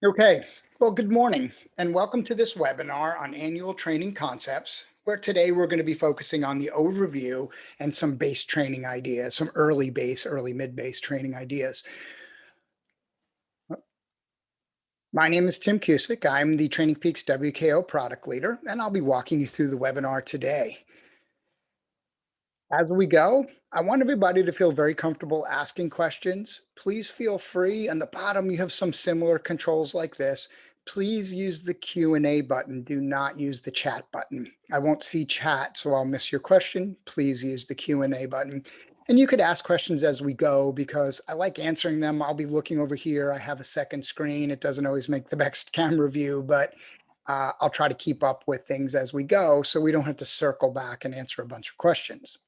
Okay, well, good morning and welcome to this webinar on annual training concepts, where today we're going to be focusing on the overview and some base training ideas, some early base, early mid-base training ideas. My name is Tim Cusick. I'm the TrainingPeaks WKO product leader, and I'll be walking you through the webinar today. As we go, I want everybody to feel very comfortable asking questions. Please feel free. On the bottom, you have some similar controls like this. Please use the Q&A button. Do not use the chat button. I won't see chat, so I'll miss your question. Please use the Q&A button. And you could ask questions as we go because I like answering them. I'll be looking over here. I have a second screen. It doesn't always make the best camera view, but I'll try to keep up with things as we go so we don't have to circle back and answer a bunch of questions.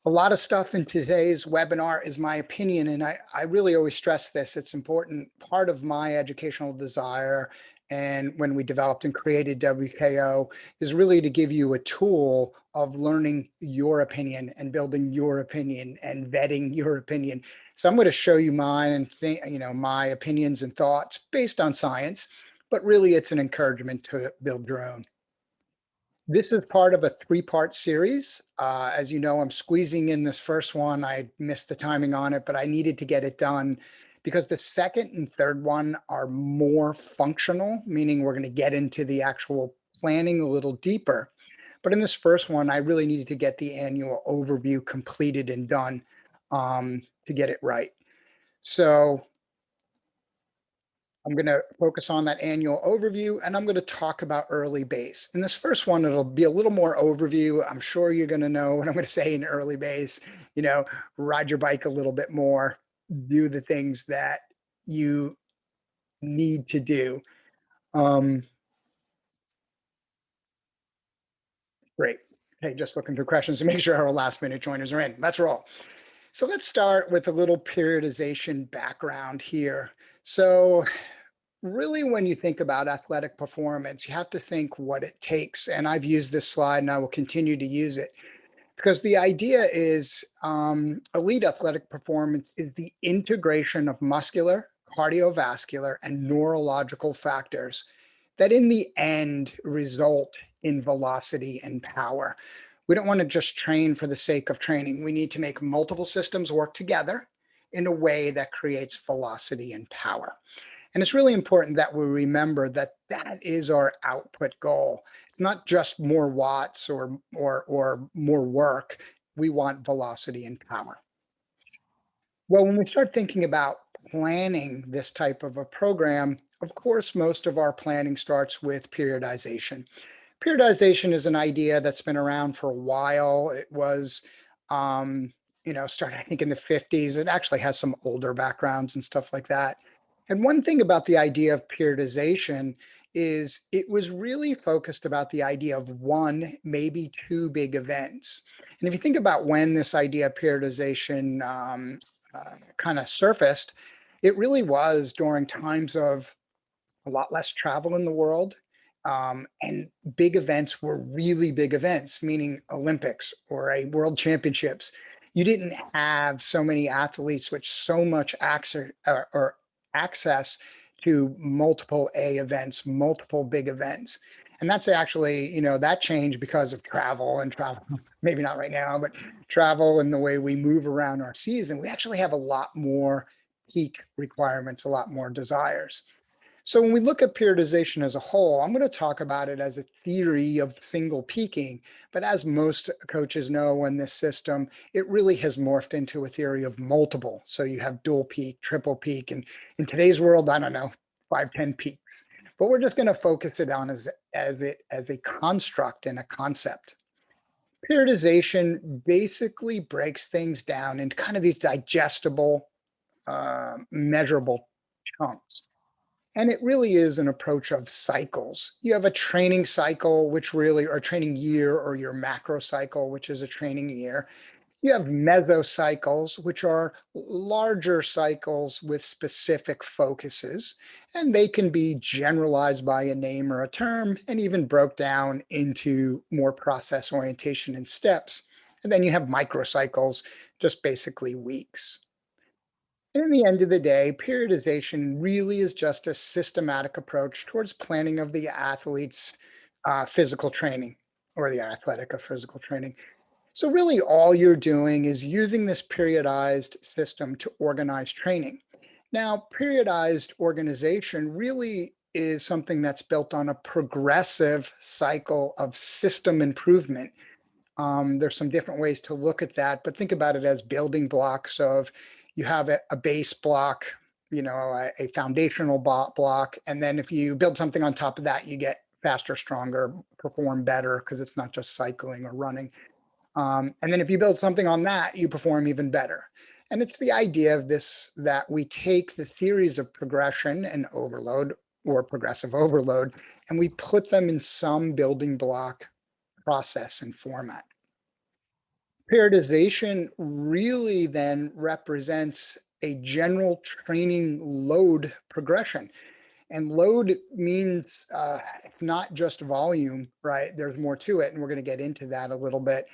A lot of stuff in today's webinar is my opinion, and I really always stress this. It's important. Part of my educational desire and when we developed and created WKO is really to give you a tool of learning your opinion and building your opinion and vetting your opinion. So I'm going to show you mine and my opinions and thoughts based on science, but really it's an encouragement to build your own. This is part of a three-part series. As you know, I'm squeezing in this first one. I missed the timing on it, but I needed to get it done because the second and third one are more functional, meaning we're going to get into the actual planning a little deeper. But in this first one, I really needed to get the annual overview completed and done to get it right. So I'm going to focus on that annual overview, and I'm going to talk about early base. In this first one, it'll be a little more overview. I'm sure you're going to know what I'm going to say in early base, ride your bike a little bit more, do the things that you need to do. Great. Hey, just looking through questions to make sure our last minute joiners are in. Let's roll. So let's start with a little periodization background here. So really, when you think about athletic performance, you have to think what it takes. And I've used this slide and I will continue to use it because the idea is elite athletic performance is the integration of muscular, cardiovascular, and neurological factors that in the end result in velocity and power. We don't want to just train for the sake of training. We need to make multiple systems work together in a way that creates velocity and power. And it's really important that we remember that that is our output goal. It's not just more watts or more work. We want velocity and power. Well, when we start thinking about planning this type of a program, of course, most of our planning starts with periodization. Periodization is an idea that's been around for a while. It was, started, I think, in the 50s. It actually has some older backgrounds and stuff like that. And one thing about the idea of periodization is it was really focused about the idea of one, maybe two big events. And if you think about when this idea of periodization kind of surfaced, it really was during times of a lot less travel in the world. And big events were really big events, meaning Olympics or a world championships. You didn't have so many athletes with so much access to multiple A events, multiple big events. And that's actually, that changed because of travel and travel, maybe not right now, but travel and the way we move around our season. We actually have a lot more peak requirements, a lot more desires. So when we look at periodization as a whole, I'm going to talk about it as a theory of single peaking. But as most coaches know in this system, it really has morphed into a theory of multiple. So you have dual peak, triple peak, and in today's world, I don't know, 5, 10 peaks. But we're just going to focus it on as a construct and a concept. Periodization basically breaks things down into kind of these digestible, measurable chunks. And it really is an approach of cycles. You have a training cycle, which really, or training year, or your macro cycle, which is a training year. You have mesocycles, which are larger cycles with specific focuses, and they can be generalized by a name or a term and even broke down into more process orientation and steps. And then you have microcycles, just basically weeks. In the end of the day, periodization really is just a systematic approach towards planning of the athlete's physical training or the athletic of physical training. So, really, all you're doing is using this periodized system to organize training. Now, periodized organization really is something that's built on a progressive cycle of system improvement. There's some different ways to look at that, but think about it as building blocks of you have a base block, a foundational block, and then if you build something on top of that, you get faster, stronger, perform better because it's not just cycling or running. And then if you build something on that, you perform even better. And it's the idea of this that we take the theories of progression and overload or progressive overload, and we put them in some building block process and format. Periodization really then represents a general training load progression. And load means it's not just volume, right? There's more to it. And we're going to get into that a little bit.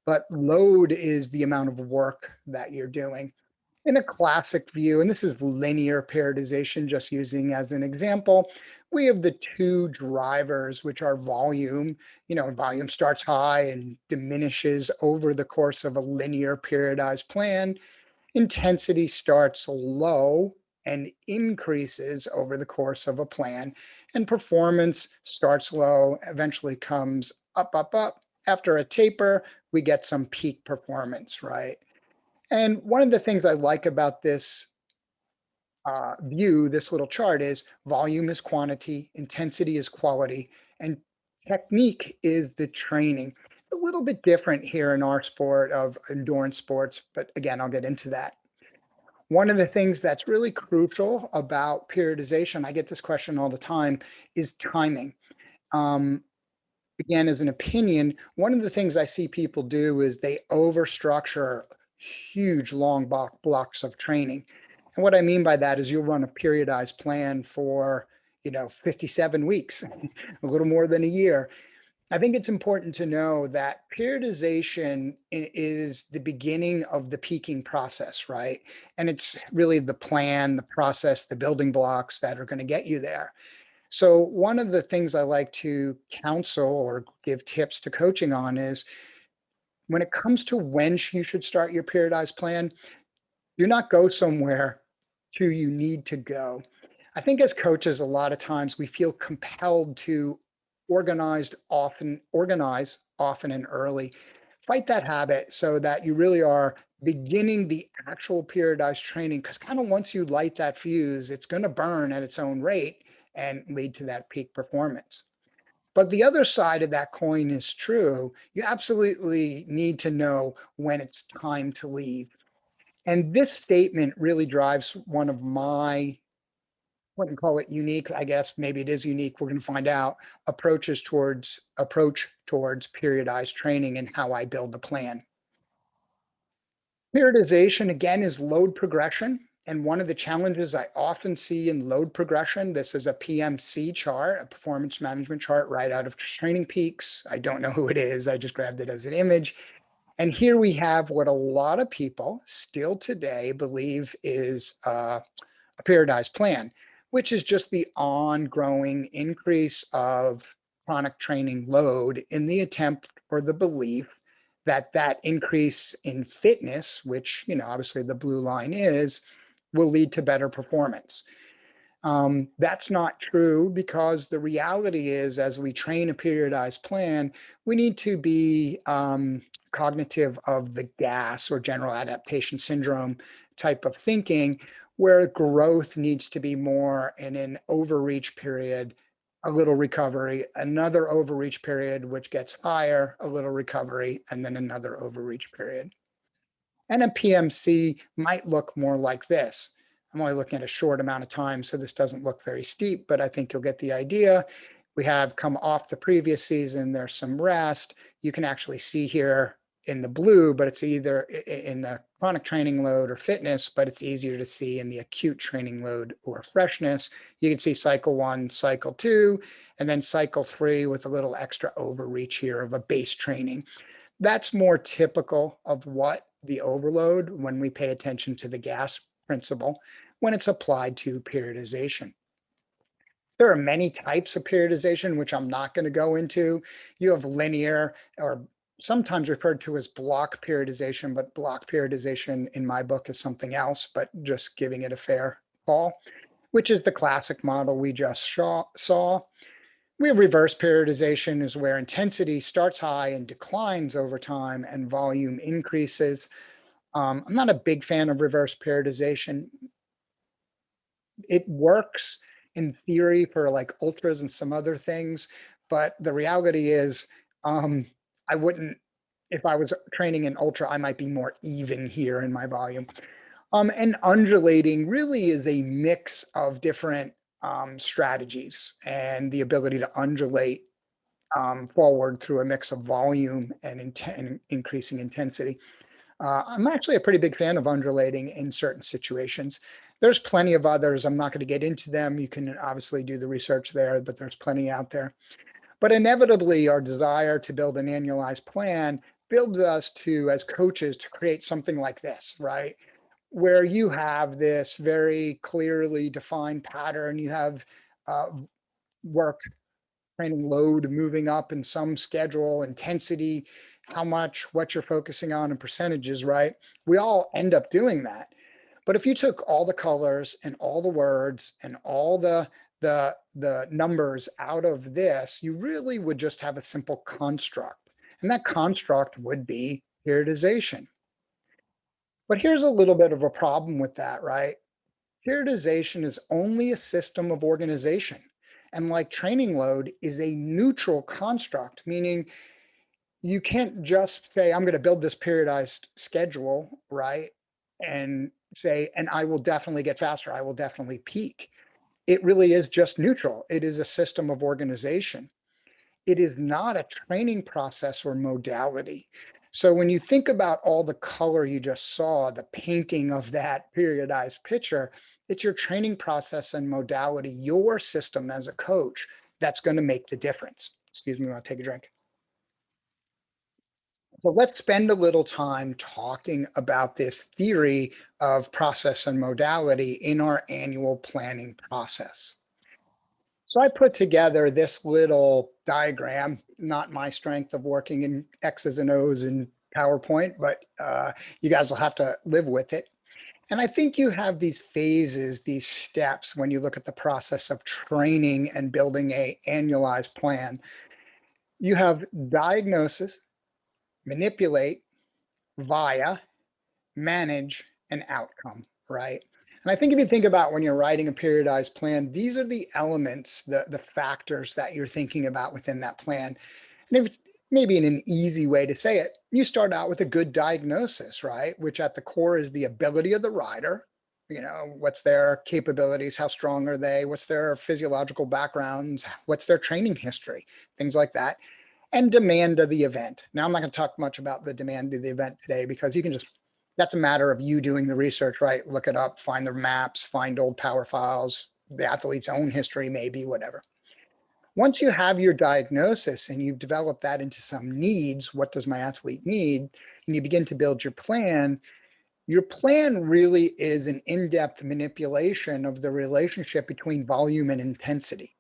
But load is the amount of work that you're doing. In a classic view, and this is linear periodization, just using as an example, we have the two drivers, which are volume. Volume starts high and diminishes over the course of a linear periodized plan. Intensity starts low and increases over the course of a plan. And performance starts low, eventually comes up, up, up. After a taper, we get some peak performance, right? And one of the things I like about this view, this little chart, is volume is quantity, intensity is quality, and technique is the training. A little bit different here in our sport of endurance sports, but again, I'll get into that. One of the things that's really crucial about periodization, I get this question all the time, is timing. Um, Again, as an opinion, one of the things I see people do is they overstructure huge long blocks of training. And what I mean by that is you'll run a periodized plan for, 57 weeks, a little more than a year. I think it's important to know that periodization is the beginning of the peaking process, right? And it's really the plan, the process, the building blocks that are going to get you there. So one of the things I like to counsel or give tips to coaching on is when it comes to when you should start your periodized plan, do not go somewhere to you need to go. I think as coaches, a lot of times we feel compelled to organize often and early. Fight that habit so that you really are beginning the actual periodized training because kind of once you light that fuse, it's going to burn at its own rate and lead to that peak performance. But the other side of that coin is true. You absolutely need to know when it's time to leave. And this statement really drives one of my, wouldn't call it unique, I guess maybe it is unique. We're going to find out approach towards periodized training and how I build a plan. Periodization, again, is load progression. And one of the challenges I often see in load progression, this is a PMC chart, a performance management chart right out of TrainingPeaks. I don't know who it is. I just grabbed it as an image. And here we have what a lot of people still today believe is a periodized plan, which is just the ongoing increase of chronic training load in the attempt or the belief that that increase in fitness, which, obviously the blue line is, will lead to better performance. That's not true because the reality is, as we train a periodized plan, we need to be cognitive of the GAS or general adaptation syndrome type of thinking, where growth needs to be more in an overreach period, a little recovery, another overreach period, which gets higher, a little recovery, and then another overreach period. And a PMC might look more like this. I'm only looking at a short amount of time, so this doesn't look very steep, but I think you'll get the idea. We have come off the previous season, there's some rest. You can actually see here in the blue, but it's either in the chronic training load or fitness, but it's easier to see in the acute training load or freshness. You can see cycle 1, cycle 2, and then cycle 3 with a little extra overreach here of a base training. That's more typical of what the overload when we pay attention to the gas principle when it's applied to periodization. There are many types of periodization, which I'm not going to go into. You have linear, or sometimes referred to as block periodization, but block periodization in my book is something else, but just giving it a fair call, which is the classic model we just saw. We have reverse periodization, is where intensity starts high and declines over time and volume increases. I'm not a big fan of reverse periodization. It works in theory for like ultras and some other things, but the reality is, I wouldn't, if I was training in ultra, I might be more even here in my volume. And undulating really is a mix of different strategies and the ability to undulate forward through a mix of volume and increasing intensity. I'm actually a pretty big fan of undulating in certain situations. There's plenty of others. I'm not going to get into them. You can obviously do the research there, but there's plenty out there. But inevitably, our desire to build an annualized plan builds us to, as coaches, to create something like this, right? Where you have this very clearly defined pattern. You have work, training load moving up in some schedule, intensity, how much, what you're focusing on, and percentages, right? We all end up doing that. But if you took all the colors and all the words and all the numbers out of this, you really would just have a simple construct. And that construct would be periodization. But here's a little bit of a problem with that, right? Periodization is only a system of organization. And like training load is a neutral construct, meaning you can't just say, I'm going to build this periodized schedule, right? And say, and I will definitely get faster. I will definitely peak. It really is just neutral. It is a system of organization. It is not a training process or modality. So when you think about all the color you just saw, the painting of that periodized picture, it's your training process and modality, your system as a coach, that's going to make the difference. Excuse me, I'll take a drink. So let's spend a little time talking about this theory of process and modality in our annual planning process. So I put together this little diagram, not my strength of working in X's and O's in PowerPoint, but you guys will have to live with it. And I think you have these phases, these steps when you look at the process of training and building a annualized plan. You have diagnosis, manipulate, via, manage, and outcome, right? And I think if you think about when you're writing a periodized plan, these are the elements, the factors that you're thinking about within that plan. And if, maybe in an easy way to say it, you start out with a good diagnosis, right? Which at the core is the ability of the rider. You know, what's their capabilities? How strong are they? What's their physiological backgrounds? What's their training history? Things like that. And demand of the event. Now, I'm not going to talk much about the demand of the event today because you can just, that's a matter of you doing the research, right? Look it up, find the maps, find old power files, the athlete's own history, maybe, whatever. Once you have your diagnosis and you've developed that into some needs, what does my athlete need? And you begin to build your plan really is an in-depth manipulation of the relationship between volume and intensity.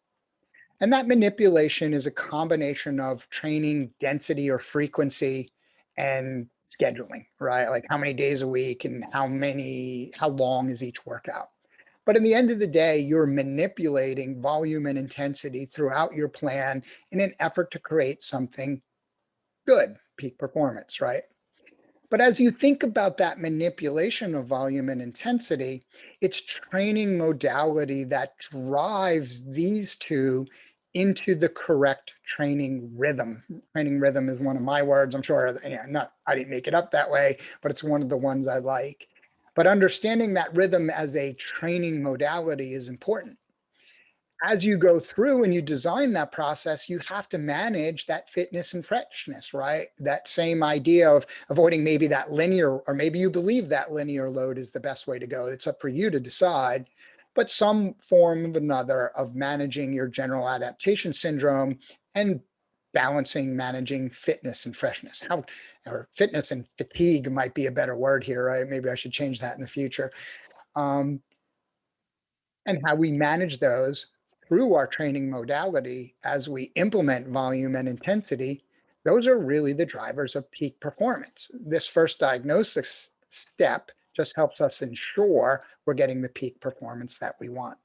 And that manipulation is a combination of training density or frequency and scheduling, right? Like how many days a week and how long is each workout. But in the end of the day, you're manipulating volume and intensity throughout your plan in an effort to create something good, peak performance, right? But as you think about that manipulation of volume and intensity, it's training modality that drives these two into the correct training rhythm. Training rhythm is one of my words. I'm sure, I didn't make it up that way, but it's one of the ones I like. But understanding that rhythm as a training modality is important. As you go through and you design that process, you have to manage that fitness and freshness, right? That same idea of avoiding maybe that linear, or maybe you believe that linear load is the best way to go. It's up for you to decide, but some form of another of managing your general adaptation syndrome and balancing managing fitness and freshness. Or fitness and fatigue might be a better word here, right? Maybe I should change that in the future. um, and how we manage those through our training modality as we implement volume and intensity. Those are really the drivers of peak performance. This first diagnosis step just helps us ensure we're getting the peak performance that we want.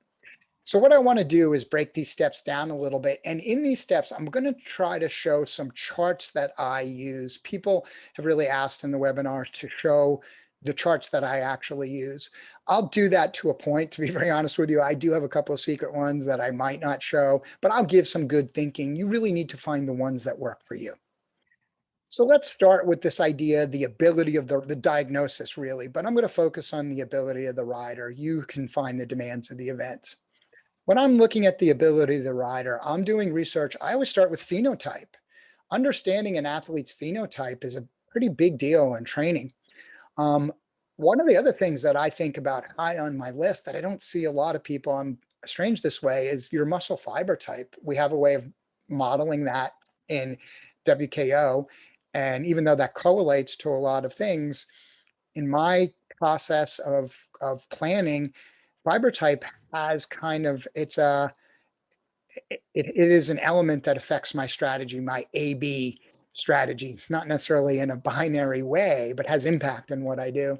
So what I want to do is break these steps down a little bit. And in these steps, I'm going to try to show some charts that I use. People have really asked in the webinar to show the charts that I actually use. I'll do that to a point, to be very honest with you. I do have a couple of secret ones that I might not show, but I'll give some good thinking. You really need to find the ones that work for you. So let's start with this idea, the ability of the diagnosis really, but I'm going to focus on the ability of the rider. You can find the demands of the events. When I'm looking at the ability of the rider, I'm doing research. I always start with phenotype. Understanding an athlete's phenotype is a pretty big deal in training. Um, One of the other things that I think about high on my list that I don't see a lot of people, I'm strange this way, is your muscle fiber type. We have a way of modeling that in WKO. And even though that correlates to a lot of things, in my process of planning, fiber type has kind of, it is an element that affects my strategy, my AB strategy, not necessarily in a binary way, but has impact on what I do.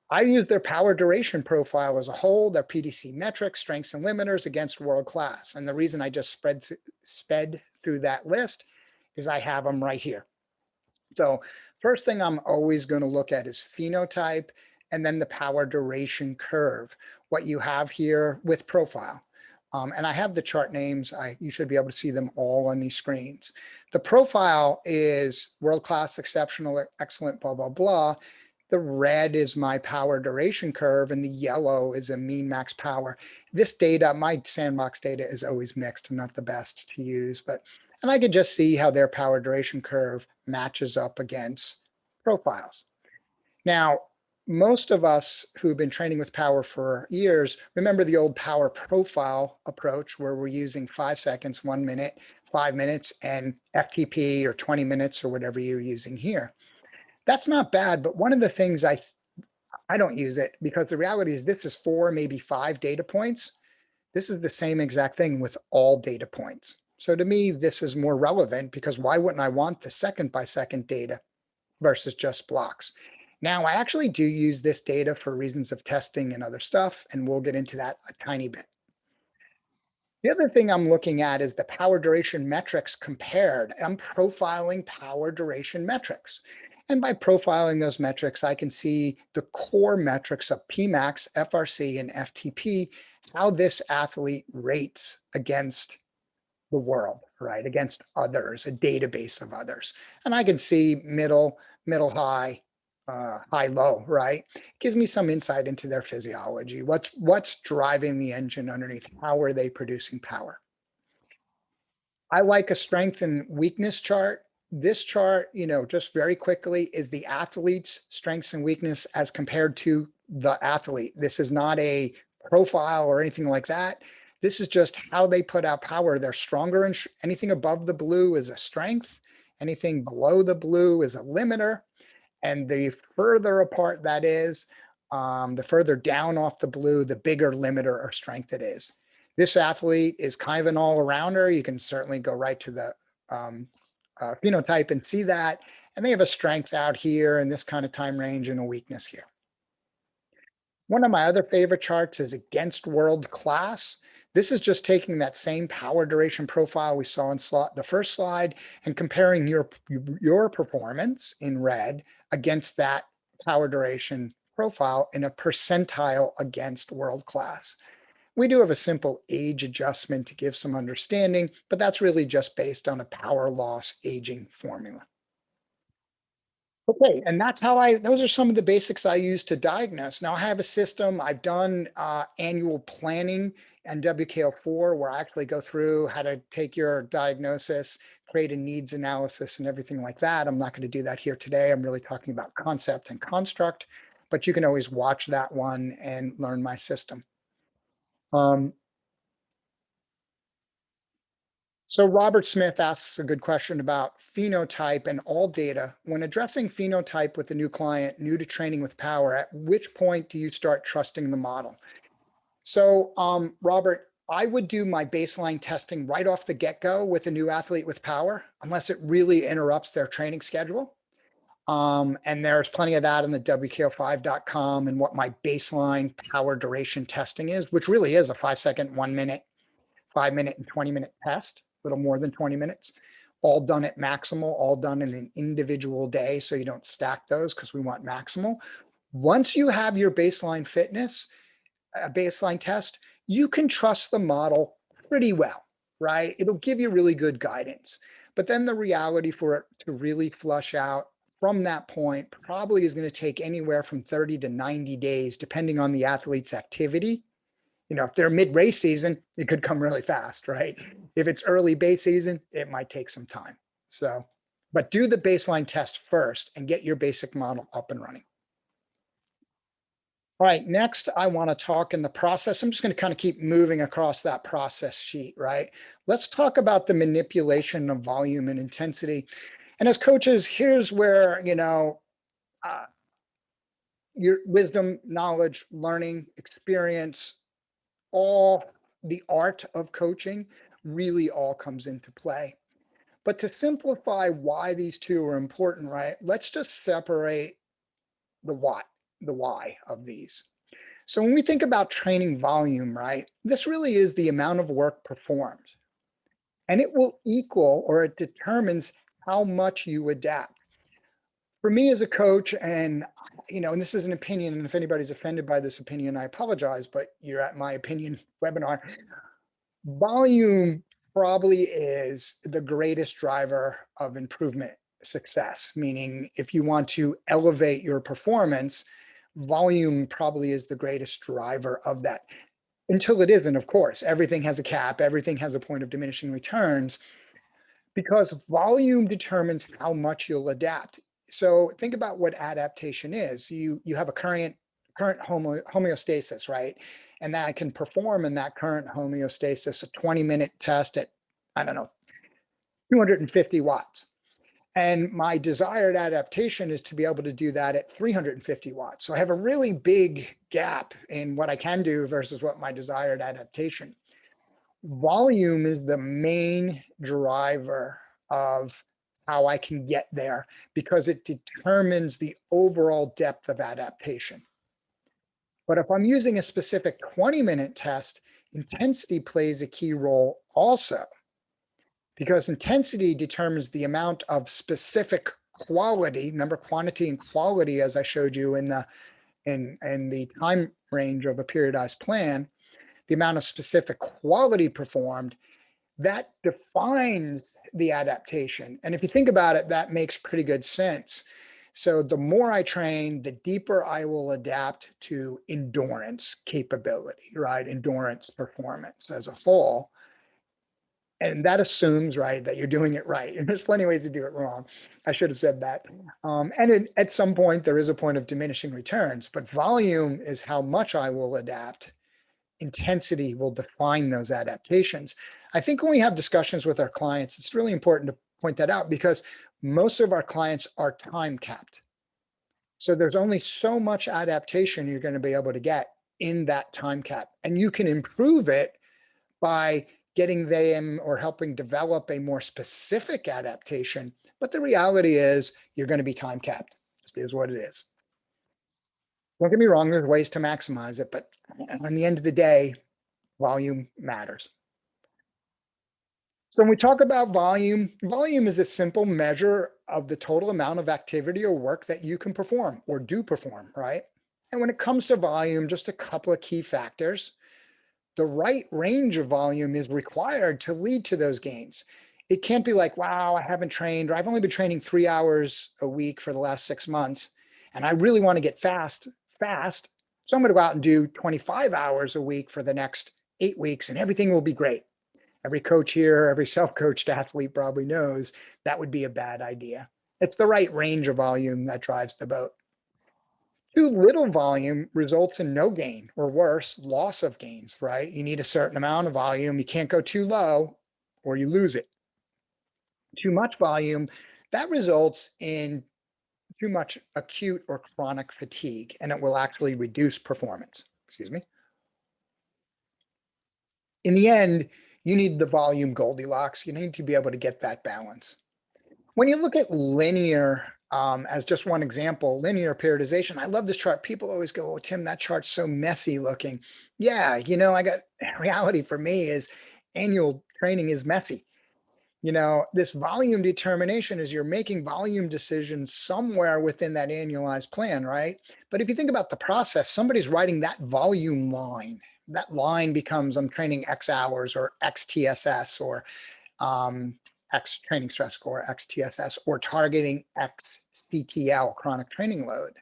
I use their power duration profile as a whole, their PDC metrics, strengths and limiters against world class. And the reason I just sped through that list is I have them right here. So first thing I'm always going to look at is phenotype and then the power duration curve, what you have here with profile. And I have the chart names. You should be able to see them all on these screens. The profile is world-class, exceptional, excellent, blah, blah, blah. The red is my power duration curve and the yellow is a mean max power. This data, my sandbox data is always mixed and not the best to use, and I could just see how their power duration curve matches up against profiles. Now, most of us who've been training with power for years remember the old power profile approach where we're using 5 seconds, 1 minute, 5 minutes, and FTP or 20 minutes or whatever you're using here. That's not bad, but one of the things I don't use it because the reality is this is 4, maybe 5 data points. This is the same exact thing with all data points. So to me, this is more relevant because why wouldn't I want the second by second data versus just blocks? Now, I actually do use this data for reasons of testing and other stuff, and we'll get into that a tiny bit. The other thing I'm looking at is the power duration metrics compared. I'm profiling power duration metrics. And by profiling those metrics, I can see the core metrics of Pmax, FRC, and FTP, how this athlete rates against the world, right? Against others, a database of others. And I can see middle, high, high, low, right? Gives me some insight into their physiology. What's driving the engine underneath? How are they producing power? I like a strength and weakness chart. This chart, just very quickly is the athlete's strengths and weakness as compared to the athlete. This is not a profile or anything like that. This is just how they put out power. They're stronger and anything above the blue is a strength. Anything below the blue is a limiter. And the further apart that is, the further down off the blue, the bigger limiter or strength it is. This athlete is kind of an all-arounder. You can certainly go right to the phenotype and see that. And they have a strength out here in this kind of time range and a weakness here. One of my other favorite charts is against world class. This is just taking that same power duration profile we saw in the first slide and comparing your performance in red against that power duration profile in a percentile against world class. We do have a simple age adjustment to give some understanding, but that's really just based on a power loss aging formula. Okay, and those are some of the basics I use to diagnose. Now I have a system, I've done annual planning and WKO4 where I actually go through how to take your diagnosis, create a needs analysis and everything like that. I'm not going to do that here today. I'm really talking about concept and construct, but you can always watch that one and learn my system. So Robert Smith asks a good question about phenotype and all data. When addressing phenotype with a new client, new to training with power, at which point do you start trusting the model? So, Robert, I would do my baseline testing right off the get-go with a new athlete with power, unless it really interrupts their training schedule. And there's plenty of that in the WKO5.com and what my baseline power duration testing is, which really is a 5-second, 1 minute, 5 minute, and 20-minute test, a little more than 20 minutes, all done at maximal, all done in an individual day. So you don't stack those because we want maximal. Once you have your baseline fitness, a baseline test, you can trust the model pretty well, right? It'll give you really good guidance. But then the reality for it to really flush out from that point probably is going to take anywhere from 30 to 90 days, depending on the athlete's activity. If they're mid-race season, it could come really fast, right? If it's early base season, it might take some time. So, but do the baseline test first and get your basic model up and running. All right, next I want to talk in the process. I'm just going to kind of keep moving across that process sheet, right? Let's talk about the manipulation of volume and intensity. And as coaches, here's where, uh, your wisdom, knowledge, learning, experience, all the art of coaching really all comes into play. But to simplify why these two are important, right? Let's just separate the why of these. So when we think about training volume, right, this really is the amount of work performed. And it will equal or it determines how much you adapt. For me as a coach, and this is an opinion, and if anybody's offended by this opinion, I apologize, but you're at my opinion webinar. Volume probably is the greatest driver of improvement success, meaning if you want to elevate your performance, volume probably is the greatest driver of that. Until it isn't, of course. Everything has a cap, everything has a point of diminishing returns because volume determines how much you'll adapt. So think about what adaptation is. You have a current homeostasis, right? And that I can perform in that current homeostasis a 20-minute test at, I don't know, 250 watts. And my desired adaptation is to be able to do that at 350 watts. So I have a really big gap in what I can do versus what my desired adaptation. Volume is the main driver of how I can get there because it determines the overall depth of adaptation. But if I'm using a specific 20-minute test, intensity plays a key role also because intensity determines the amount of specific quality. Remember quantity and quality, as I showed you in the time range of a periodized plan, the amount of specific quality performed, that defines the adaptation. And if you think about it, that makes pretty good sense. So the more I train, the deeper I will adapt to endurance capability, right? Endurance performance as a whole. And that assumes, right, that you're doing it right. And there's plenty of ways to do it wrong. I should have said that. At some point, there is a point of diminishing returns, but volume is how much I will adapt. Intensity will define those adaptations. I think when we have discussions with our clients, it's really important to point that out because most of our clients are time capped. So there's only so much adaptation you're going to be able to get in that time cap. And you can improve it by getting them or helping develop a more specific adaptation. But the reality is you're going to be time capped. Just is what it is. Don't get me wrong, there's ways to maximize it, but on the end of the day, volume matters. So when we talk about volume, volume is a simple measure of the total amount of activity or work that you can perform or do perform, right? And when it comes to volume, just a couple of key factors. The right range of volume is required to lead to those gains. It can't be like, wow, I haven't trained, or I've only been training 3 hours a week for the last 6 months, and I really want to get fast. So I'm going to go out and do 25 hours a week for the next 8 weeks, and everything will be great. Every coach here, every self-coached athlete probably knows that would be a bad idea. It's the right range of volume that drives the boat. Too little volume results in no gain, or worse, loss of gains, right? You need a certain amount of volume. You can't go too low or you lose it. Too much volume, that results in too much acute or chronic fatigue, and it will actually reduce performance. Excuse me. In the end, you need the volume Goldilocks. You need to be able to get that balance. When you look at linear, as just one example, linear periodization, I love this chart. People always go, "Oh, Tim, that chart's so messy looking." Yeah, I got reality for me is annual training is messy. This volume determination is you're making volume decisions somewhere within that annualized plan, right? But if you think about the process, somebody's writing that volume line. That line becomes I'm training X hours or X TSS or um, X training stress score, X TSS, or targeting X CTL, chronic training load.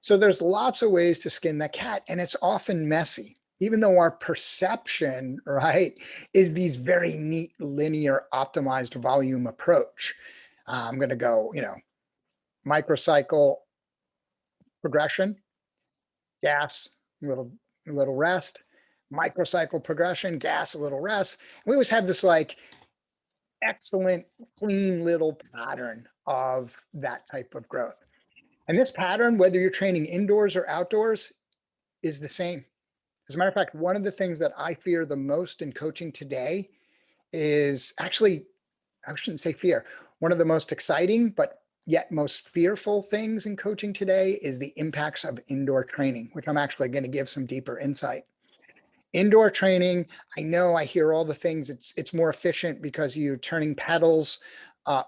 So there's lots of ways to skin the cat, and it's often messy, even though our perception, right, is these very neat, linear, optimized volume approach. I'm going to go, microcycle progression, gas, little rest, microcycle progression, gas, a little rest. We always have this like excellent, clean little pattern of that type of growth. And this pattern, whether you're training indoors or outdoors, is the same. As a matter of fact, one of the things that I fear the most in coaching today is actually, I shouldn't say fear, one of the most exciting, but yet most fearful things in coaching today is the impacts of indoor training, which I'm actually going to give some deeper insight. Indoor training, I know I hear all the things. It's more efficient because you're turning pedals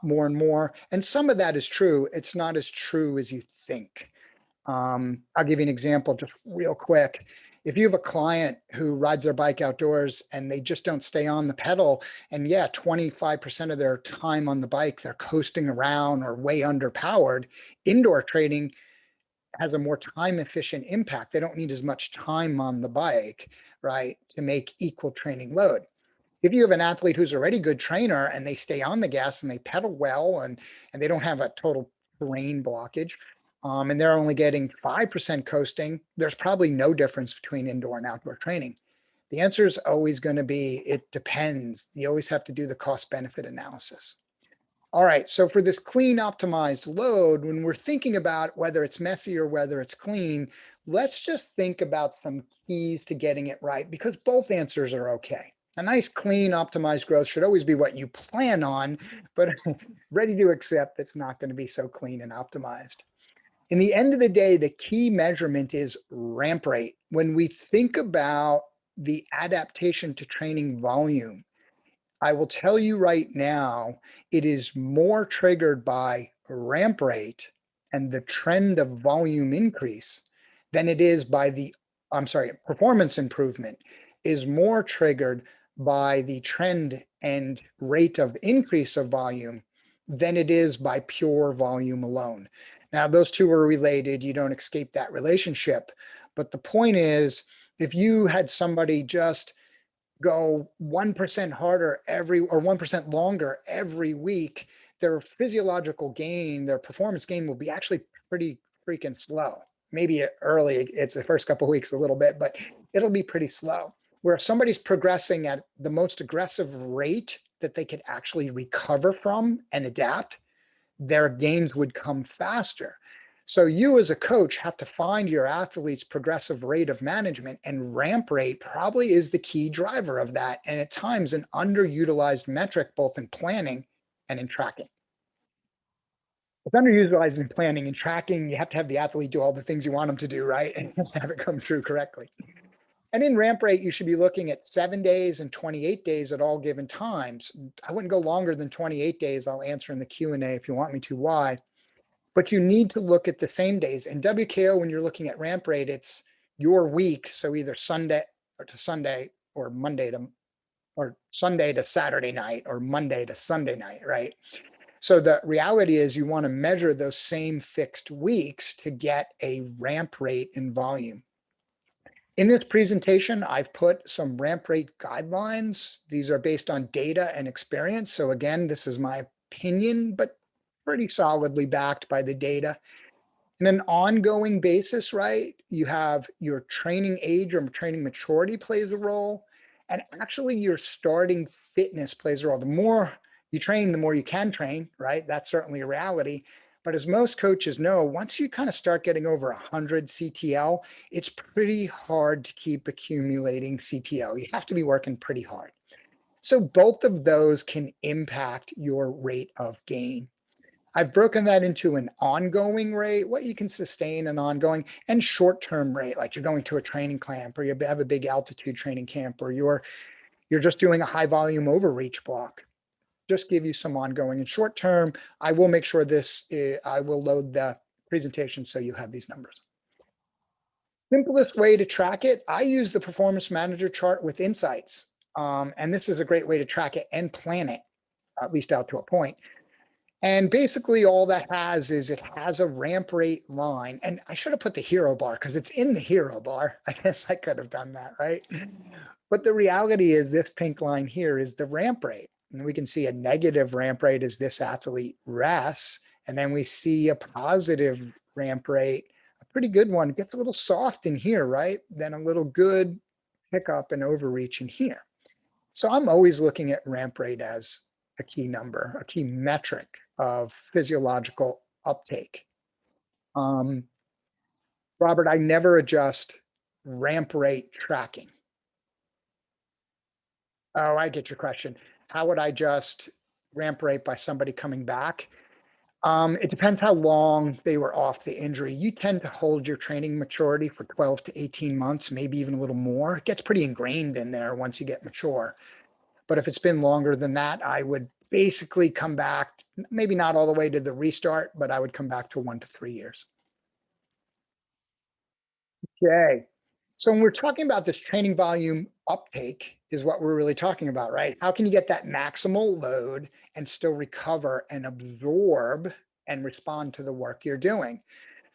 more and more. And some of that is true. It's not as true as you think. I'll give you an example just real quick. If you have a client who rides their bike outdoors and they just don't stay on the pedal, and yeah, 25% of their time on the bike, they're coasting around or way underpowered, indoor training has a more time efficient impact. They don't need as much time on the bike, right, to make equal training load. If you have an athlete who's already a good trainer and they stay on the gas and they pedal well and they don't have a total terrain blockage, and they're only getting 5% coasting, there's probably no difference between indoor and outdoor training. The answer is always going to be, it depends. You always have to do the cost benefit analysis. All right, so for this clean optimized load, when we're thinking about whether it's messy or whether it's clean, let's just think about some keys to getting it right, because both answers are okay. A nice clean optimized growth should always be what you plan on, but ready to accept it's not going to be so clean and optimized. In the end of the day, the key measurement is ramp rate. When we think about the adaptation to training volume, I will tell you right now, it is more triggered by ramp rate and the trend of volume increase than it is by performance improvement is more triggered by the trend and rate of increase of volume than it is by pure volume alone. Now, those two are related. You don't escape that relationship. But the point is, if you had somebody just go 1% harder or 1% longer every week, their physiological gain, their performance gain will be actually pretty freaking slow. Maybe early, it's the first couple of weeks a little bit, but it'll be pretty slow. Where if somebody's progressing at the most aggressive rate that they could actually recover from and adapt, their gains would come faster. So you as a coach have to find your athlete's progressive rate of management, and ramp rate probably is the key driver of that. And at times an underutilized metric, both in planning and in tracking. It's underutilized in planning and tracking. You have to have the athlete do all the things you want them to do, right? And have it come true correctly. And in ramp rate, you should be looking at 7 days and 28 days at all given times. I wouldn't go longer than 28 days. I'll answer in the Q&A if you want me to why. But you need to look at the same days. In WKO, when you're looking at ramp rate, it's your week. So either Sunday to Sunday or Sunday to Saturday night or Monday to Sunday night, right? So the reality is you want to measure those same fixed weeks to get a ramp rate in volume. In this presentation, I've put some ramp rate guidelines. These are based on data and experience. So again, this is my opinion, but pretty solidly backed by the data. In an ongoing basis, right, you have your training age or training maturity plays a role, And actually, your starting fitness plays a role. The more you train, the more you can train, right? That's certainly a reality. But as most coaches know, once you kind of start getting over 100 CTL, it's pretty hard to keep accumulating CTL. You have to be working pretty hard. So both of those can impact your rate of gain. I've broken that into an ongoing rate, what you can sustain an ongoing, and short-term rate, like you're going to a training camp or you have a big altitude training camp or you're just doing a high volume overreach block. Just give you some ongoing and short term. I will make sure I will load the presentation so you have these numbers. Simplest way to track it, I use the performance manager chart with insights. And this is a great way to track it and plan it, at least out to a point. And basically all that has is it has a ramp rate line. And I should have put the hero bar because it's in the hero bar. I guess I could have done that, right? But the reality is this pink line here is the ramp rate. And we can see a negative ramp rate as this athlete rests. And then we see a positive ramp rate, a pretty good one. It gets a little soft in here, right? Then a little good pickup and overreach in here. So I'm always looking at ramp rate as a key number, a key metric of physiological uptake. Robert, I never adjust ramp rate tracking. Oh, I get your question. How would I adjust ramp rate by somebody coming back? It depends how long they were off the injury. You tend to hold your training maturity for 12 to 18 months, maybe even a little more. It gets pretty ingrained in there once you get mature. But if it's been longer than that, I would basically come back, maybe not all the way to the restart, but I would come back to 1 to 3 years. Okay. So when we're talking about this training volume uptake is what we're really talking about, right? How can you get that maximal load and still recover and absorb and respond to the work you're doing?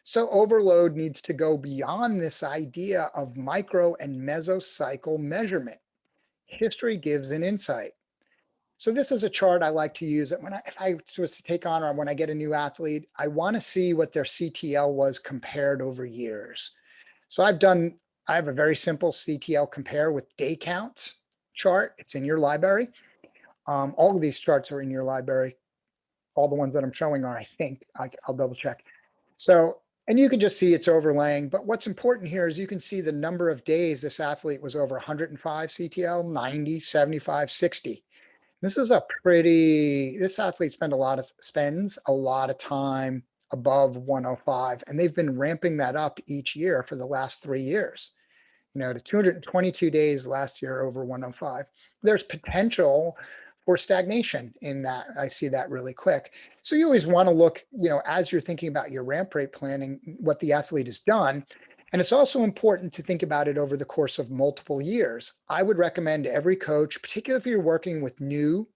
So overload needs to go beyond this idea of micro and mesocycle measurement. History gives an insight. So this is a chart I like to use that if I was to take on or when I get a new athlete, I want to see what their CTL was compared over years. So I have a very simple CTL compare with day counts chart. It's in your library. All of these charts are in your library. All the ones that I'm showing are, I think, I'll double check. So, and you can just see it's overlaying, but what's important here is you can see the number of days this athlete was over 105 CTL, 90, 75, 60. This athlete spends a lot of time above 105, and they've been ramping that up each year for the last 3 years. To 222 days last year over 105. There's potential for stagnation in that. I see that really quick. So you always want to look, as you're thinking about your ramp rate planning, what the athlete has done. And it's also important to think about it over the course of multiple years. I would recommend every coach, particularly if you're working with new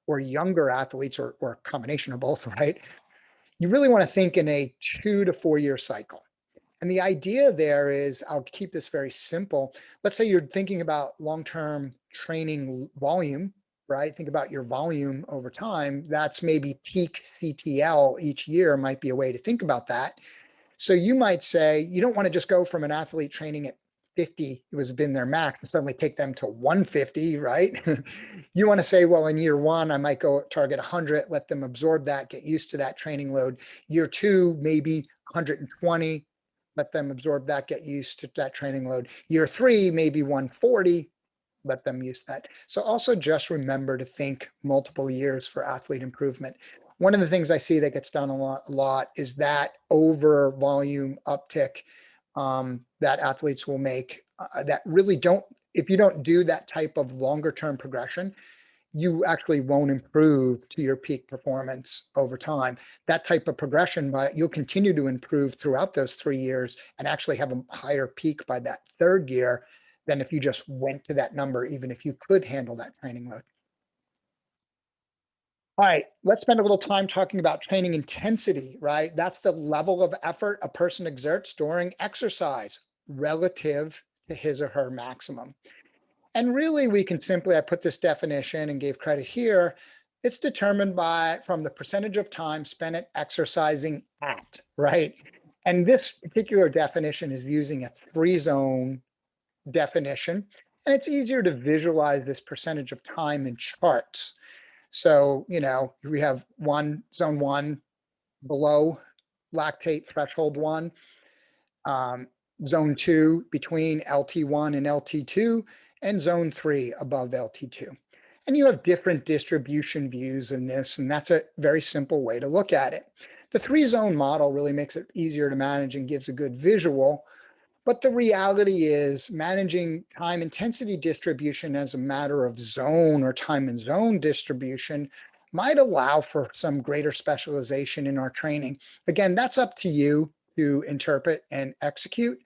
or younger athletes or a combination of both, right? You really want to think in a 2 to 4 year cycle. And the idea there is, I'll keep this very simple. Let's say you're thinking about long-term training volume, right? Think about your volume over time. That's maybe peak CTL each year might be a way to think about that. So you might say, you don't want to just go from an athlete training at 50, it was been their max, and suddenly take them to 150, right? You want to say, well, in year 1, I might go target 100, let them absorb that, get used to that training load. Year 2, maybe 120, let them absorb that, get used to that training load. Year 3, maybe 140, let them use that. So also just remember to think multiple years for athlete improvement. One of the things I see that gets done a lot is that over volume uptick that athletes will make that really don't, if you don't do that type of longer term progression, you actually won't improve to your peak performance over time. That type of progression, but you'll continue to improve throughout those 3 years and actually have a higher peak by that 3rd year than if you just went to that number, even if you could handle that training load. All right, let's spend a little time talking about training intensity, right? That's the level of effort a person exerts during exercise relative to his or her maximum. And really, we can simply, I put this definition and gave credit here, it's determined from the percentage of time spent at exercising at, right? And this particular definition is using a 3-zone definition. And it's easier to visualize this percentage of time in charts. So, we have zone one below lactate threshold one, um, zone two between LT1 and LT2, and zone three above LT2. And you have different distribution views in this, and that's a very simple way to look at it. The three-zone model really makes it easier to manage and gives a good visual, but the reality is managing time intensity distribution as a matter of zone or time and zone distribution might allow for some greater specialization in our training. Again, that's up to you to interpret and execute,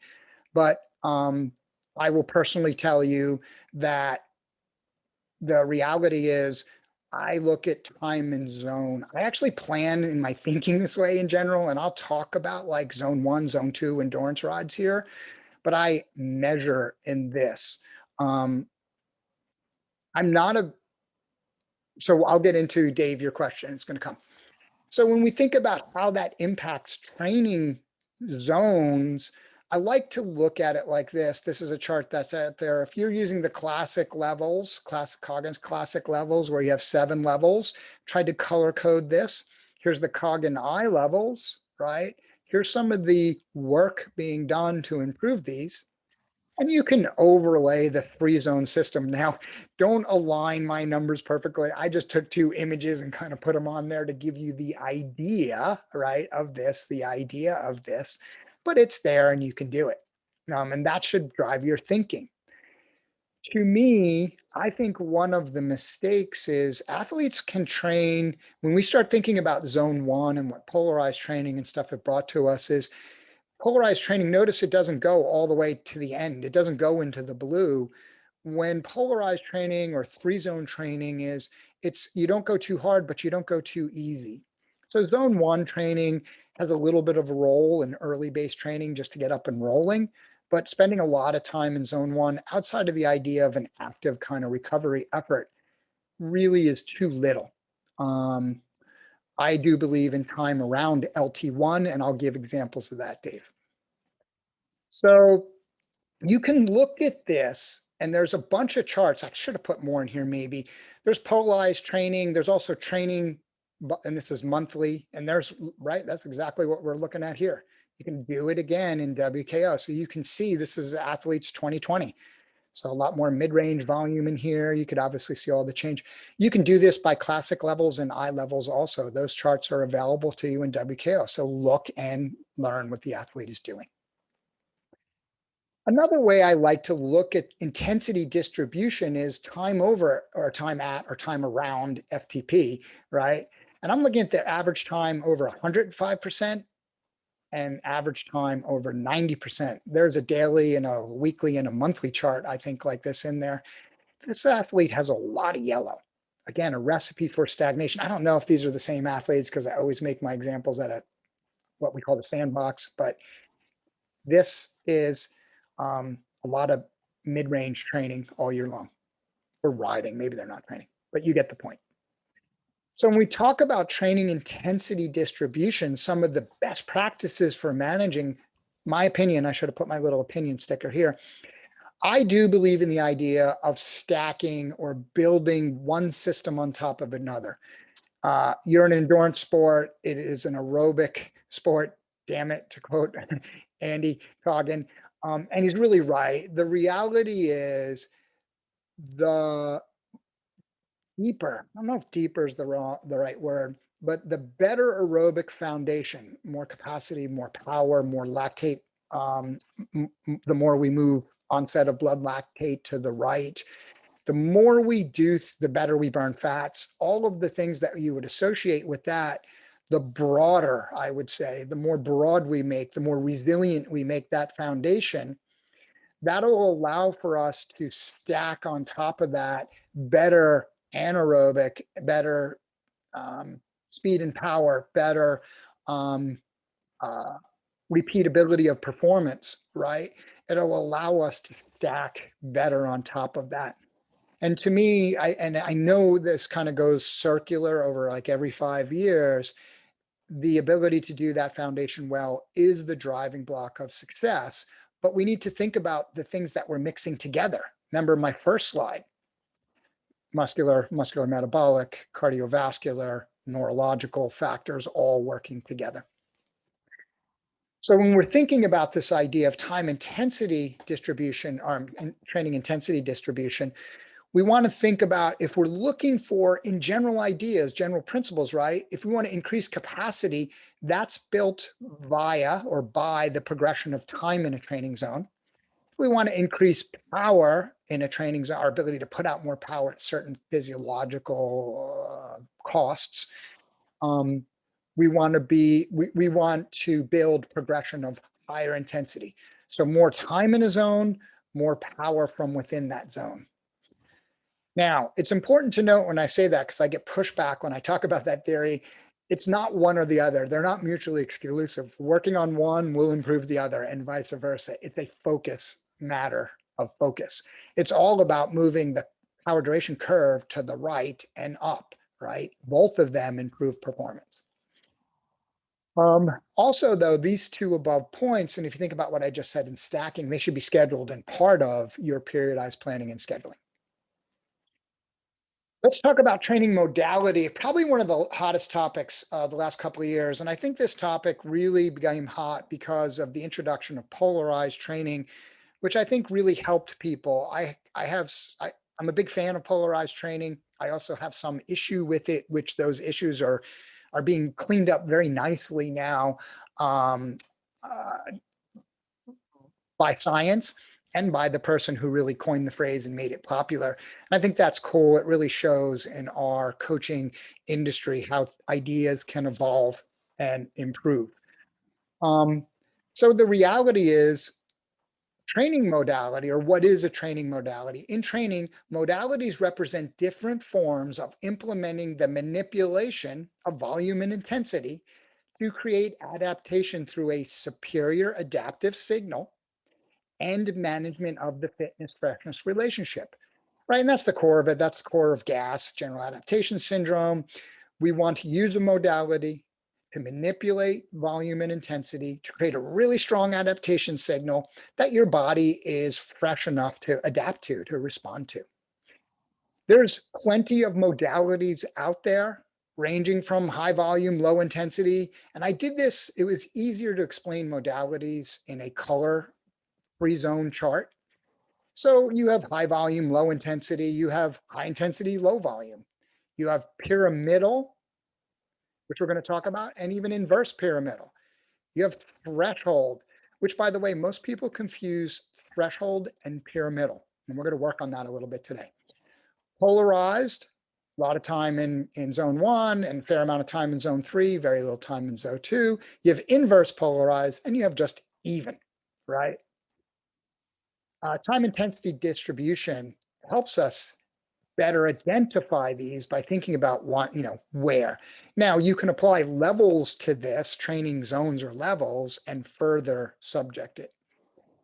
but I will personally tell you that the reality is I look at time and zone. I actually plan in my thinking this way in general, and I'll talk about like zone one, zone two endurance rides here, but I measure in this. Um, I'm not a, so I'll get into Dave, your question. It's going to come. So when we think about how that impacts training zones, I like to look at it like this. This is a chart that's out there. If you're using the classic levels, classic Coggins classic levels, where you have 7 levels, try to color code this. Here's the Coggin I levels, right? Here's some of the work being done to improve these. And you can overlay the free zone system. Now, don't align my numbers perfectly. I just took 2 images and kind of put them on there to give you the idea, right, of this, the idea of this, but it's there and you can do it. And that should drive your thinking. To me, I think one of the mistakes is athletes can train, when we start thinking about zone one and what polarized training and stuff have brought to us is polarized training, notice it doesn't go all the way to the end. It doesn't go into the blue. When polarized training or three-zone training is, you don't go too hard, but you don't go too easy. So zone one training has a little bit of a role in early base training just to get up and rolling, but spending a lot of time in zone one outside of the idea of an active kind of recovery effort really is too little. I do believe in time around LT1, and I'll give examples of that, Dave. So you can look at this, and there's a bunch of charts. I should have put more in here maybe. There's polarized training. There's also training, and this is monthly. And there's, right, that's exactly what we're looking at here. You can do it again in WKO. So you can see this is athletes 2020. So a lot more mid-range volume in here. You could obviously see all the change. You can do this by classic levels and I levels also. Those charts are available to you in WKO. So look and learn what the athlete is doing. Another way I like to look at intensity distribution is time over or time at or time around FTP, right? And I'm looking at the average time over 105% and average time over 90%. There's a daily and a weekly and a monthly chart, I think, like this in there. This athlete has a lot of yellow. Again, a recipe for stagnation. I don't know if these are the same athletes because I always make my examples at what we call the sandbox, but this is a lot of mid-range training all year long, or riding. Maybe they're not training, but you get the point. So when we talk about training intensity distribution, some of the best practices for managing, my opinion, I should have put my little opinion sticker here. I do believe in the idea of stacking or building one system on top of another. You're an endurance sport. It is an aerobic sport. Damn it, to quote Andy Coggin. And he's really right. The reality is the deeper, I don't know if deeper is the right word, but the better aerobic foundation, more capacity, more power, more lactate, the more we move onset of blood lactate to the right, the more we do, the better we burn fats, all of the things that you would associate with that, the broader, I would say, the more broad we make, the more resilient we make that foundation, that'll allow for us to stack on top of that better anaerobic, better speed and power, better uh, repeatability of performance, right? It'll allow us to stack better on top of that. And to me, I know this kind of goes circular over like every 5 years, the ability to do that foundation well is the driving block of success. But we need to think about the things that we're mixing together, Remember my first slide, muscular, metabolic, cardiovascular, neurological factors all working together. So when we're thinking about this idea of time intensity distribution or training intensity distribution, we want to think about if we're looking for in general ideas, general principles, right? If we want to increase capacity, that's built via or by the progression of time in a training zone. If we want to increase power in a training zone, our ability to put out more power at certain physiological costs, we want to build progression of higher intensity. So more time in a zone, more power from within that zone. Now, it's important to note when I say that, because I get pushback when I talk about that theory, it's not one or the other. They're not mutually exclusive. Working on one will improve the other and vice versa. It's a focus matter of focus. It's all about moving the power duration curve to the right and up, right? Both of them improve performance. Also, though, these two above points, and if you think about what I just said in stacking, they should be scheduled and part of your periodized planning and scheduling. Let's talk about training modality, probably one of the hottest topics the last couple of years. And I think this topic really became hot because of the introduction of polarized training, which I think really helped people. I'm a big fan of polarized training. I also have some issue with it, which those issues are being cleaned up very nicely now um, uh, by science and by the person who really coined the phrase and made it popular. And I think that's cool. It really shows in our coaching industry how ideas can evolve and improve. So the reality is training modality, or what is a training modality? In training, modalities represent different forms of implementing the manipulation of volume and intensity to create adaptation through a superior adaptive signal and management of the fitness freshness relationship, right? And that's the core of it. That's the core of GAS, general adaptation syndrome. We want to use a modality to manipulate volume and intensity to create a really strong adaptation signal that your body is fresh enough to adapt to respond to. There's plenty of modalities out there ranging from high volume, low intensity. And I did this, it was easier to explain modalities in a color free zone chart. So you have high volume, low intensity, you have high intensity, low volume. You have pyramidal, which we're going to talk about, and even inverse pyramidal. You have threshold, which by the way, most people confuse threshold and pyramidal. And we're going to work on that a little bit today. Polarized, a lot of time in zone 1 and fair amount of time in zone 3, very little time in zone 2. You have inverse polarized and you have just even, right? Time intensity distribution helps us better identify these by thinking about what, where. Now you can apply levels to this, training zones or levels, and further subject it.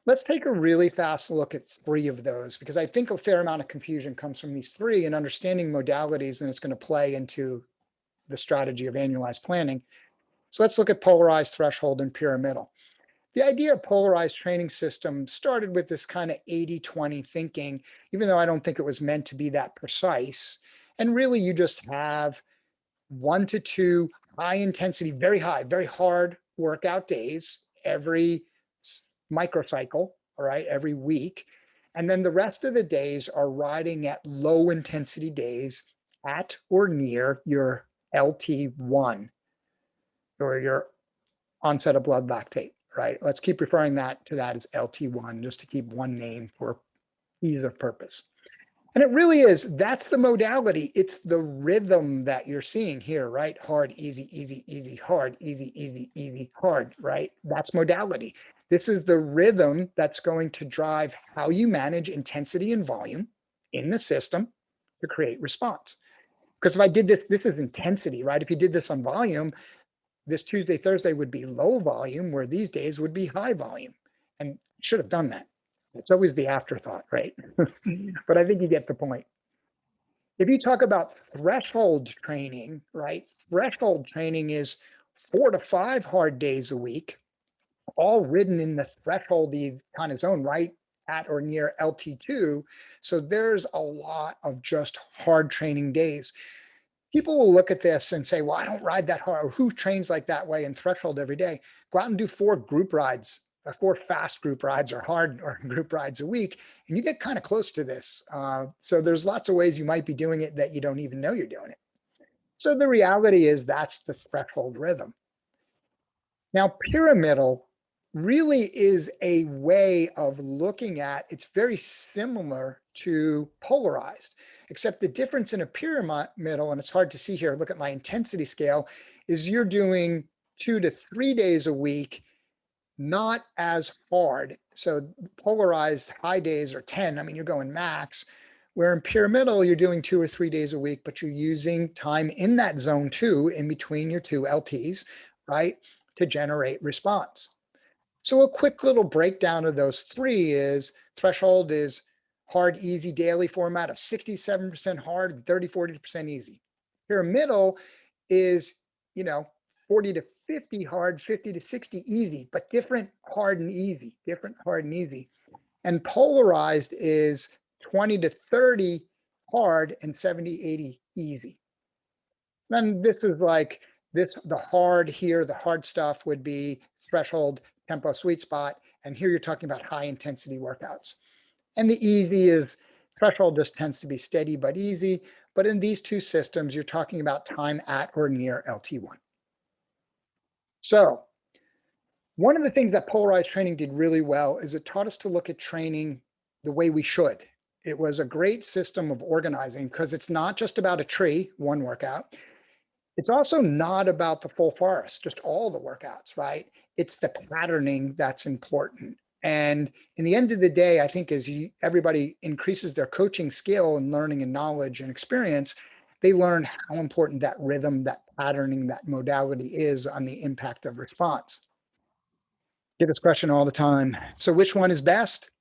Let's take a really fast look at 3 of those, because I think a fair amount of confusion comes from these 3 and understanding modalities, and it's going to play into the strategy of annualized planning. So let's look at polarized, threshold, and pyramidal. The idea of polarized training system started with this kind of 80-20 thinking, even though I don't think it was meant to be that precise. And really, you just have 1 to 2 high intensity, very high, very hard workout days every microcycle, all right, every week. And then the rest of the days are riding at low intensity days at or near your LT1 or your onset of blood lactate, right? Let's keep referring to that as LT1, just to keep one name for ease of purpose. And it really is, that's the modality. It's the rhythm that you're seeing here, right? Hard, easy, easy, easy, hard, easy, easy, easy, hard, right? That's modality. This is the rhythm that's going to drive how you manage intensity and volume in the system to create response. Because if I did this is intensity, right? If you did this on volume, this Tuesday, Thursday would be low volume, where these days would be high volume. And should have done that. It's always the afterthought, right? But I think you get the point. If you talk about threshold training, right? Threshold training is 4 to 5 hard days a week, all ridden in the threshold kind of zone, right at or near LT2. So there's a lot of just hard training days. People will look at this and say, well, I don't ride that hard. Or who trains like that way in threshold every day? Go out and do 4 group rides, 4 fast group rides or hard or group rides a week, and you get kind of close to this. So there's lots of ways you might be doing it that you don't even know you're doing it. So the reality is that's the threshold rhythm. Now, pyramidal really is a way of looking at, it's very similar to polarized, except the difference in a pyramidal, and it's hard to see here, look at my intensity scale, is you're doing 2 to 3 days a week, not as hard. So polarized high days are 10. I mean, you're going max. Where in pyramidal, you're doing 2 or 3 days a week, but you're using time in that zone 2 in between your 2 LTs, right, to generate response. So a quick little breakdown of those 3 is threshold is hard, easy daily format of 67% hard and 40% easy. Pyramidal is, 40 to 50 hard, 50 to 60 easy, but different hard and easy, And polarized is 20 to 30 hard and 70, 80 easy. Then this is like the hard here, the hard stuff would be threshold, tempo, sweet spot. And here you're talking about high intensity workouts. And the easy is threshold just tends to be steady but easy. But in these 2 systems, you're talking about time at or near LT1. So one of the things that polarized training did really well is it taught us to look at training the way we should. It was a great system of organizing because it's not just about a tree, one workout. It's also not about the full forest, just all the workouts, right? It's the patterning that's important. And in the end of the day, I think as everybody increases their coaching skill and learning and knowledge and experience, they learn how important that rhythm, that patterning, that modality is on the impact of response. Get this question all the time. So which one is best?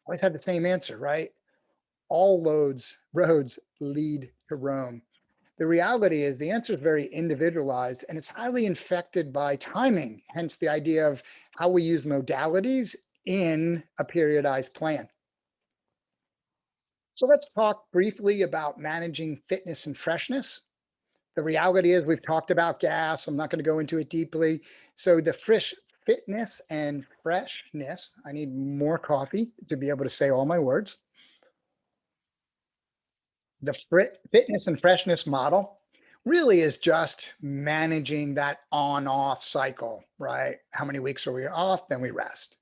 Always have the same answer, right? All roads lead to Rome. The reality is the answer is very individualized and it's highly infected by timing, hence the idea of how we use modalities in a periodized plan. So let's talk briefly about managing fitness and freshness. The reality is we've talked about gas. I'm not going to go into it deeply. So the fitness and freshness, I need more coffee to be able to say all my words. The fitness and freshness model really is just managing that on-off cycle, right? How many weeks are we off? Then we rest.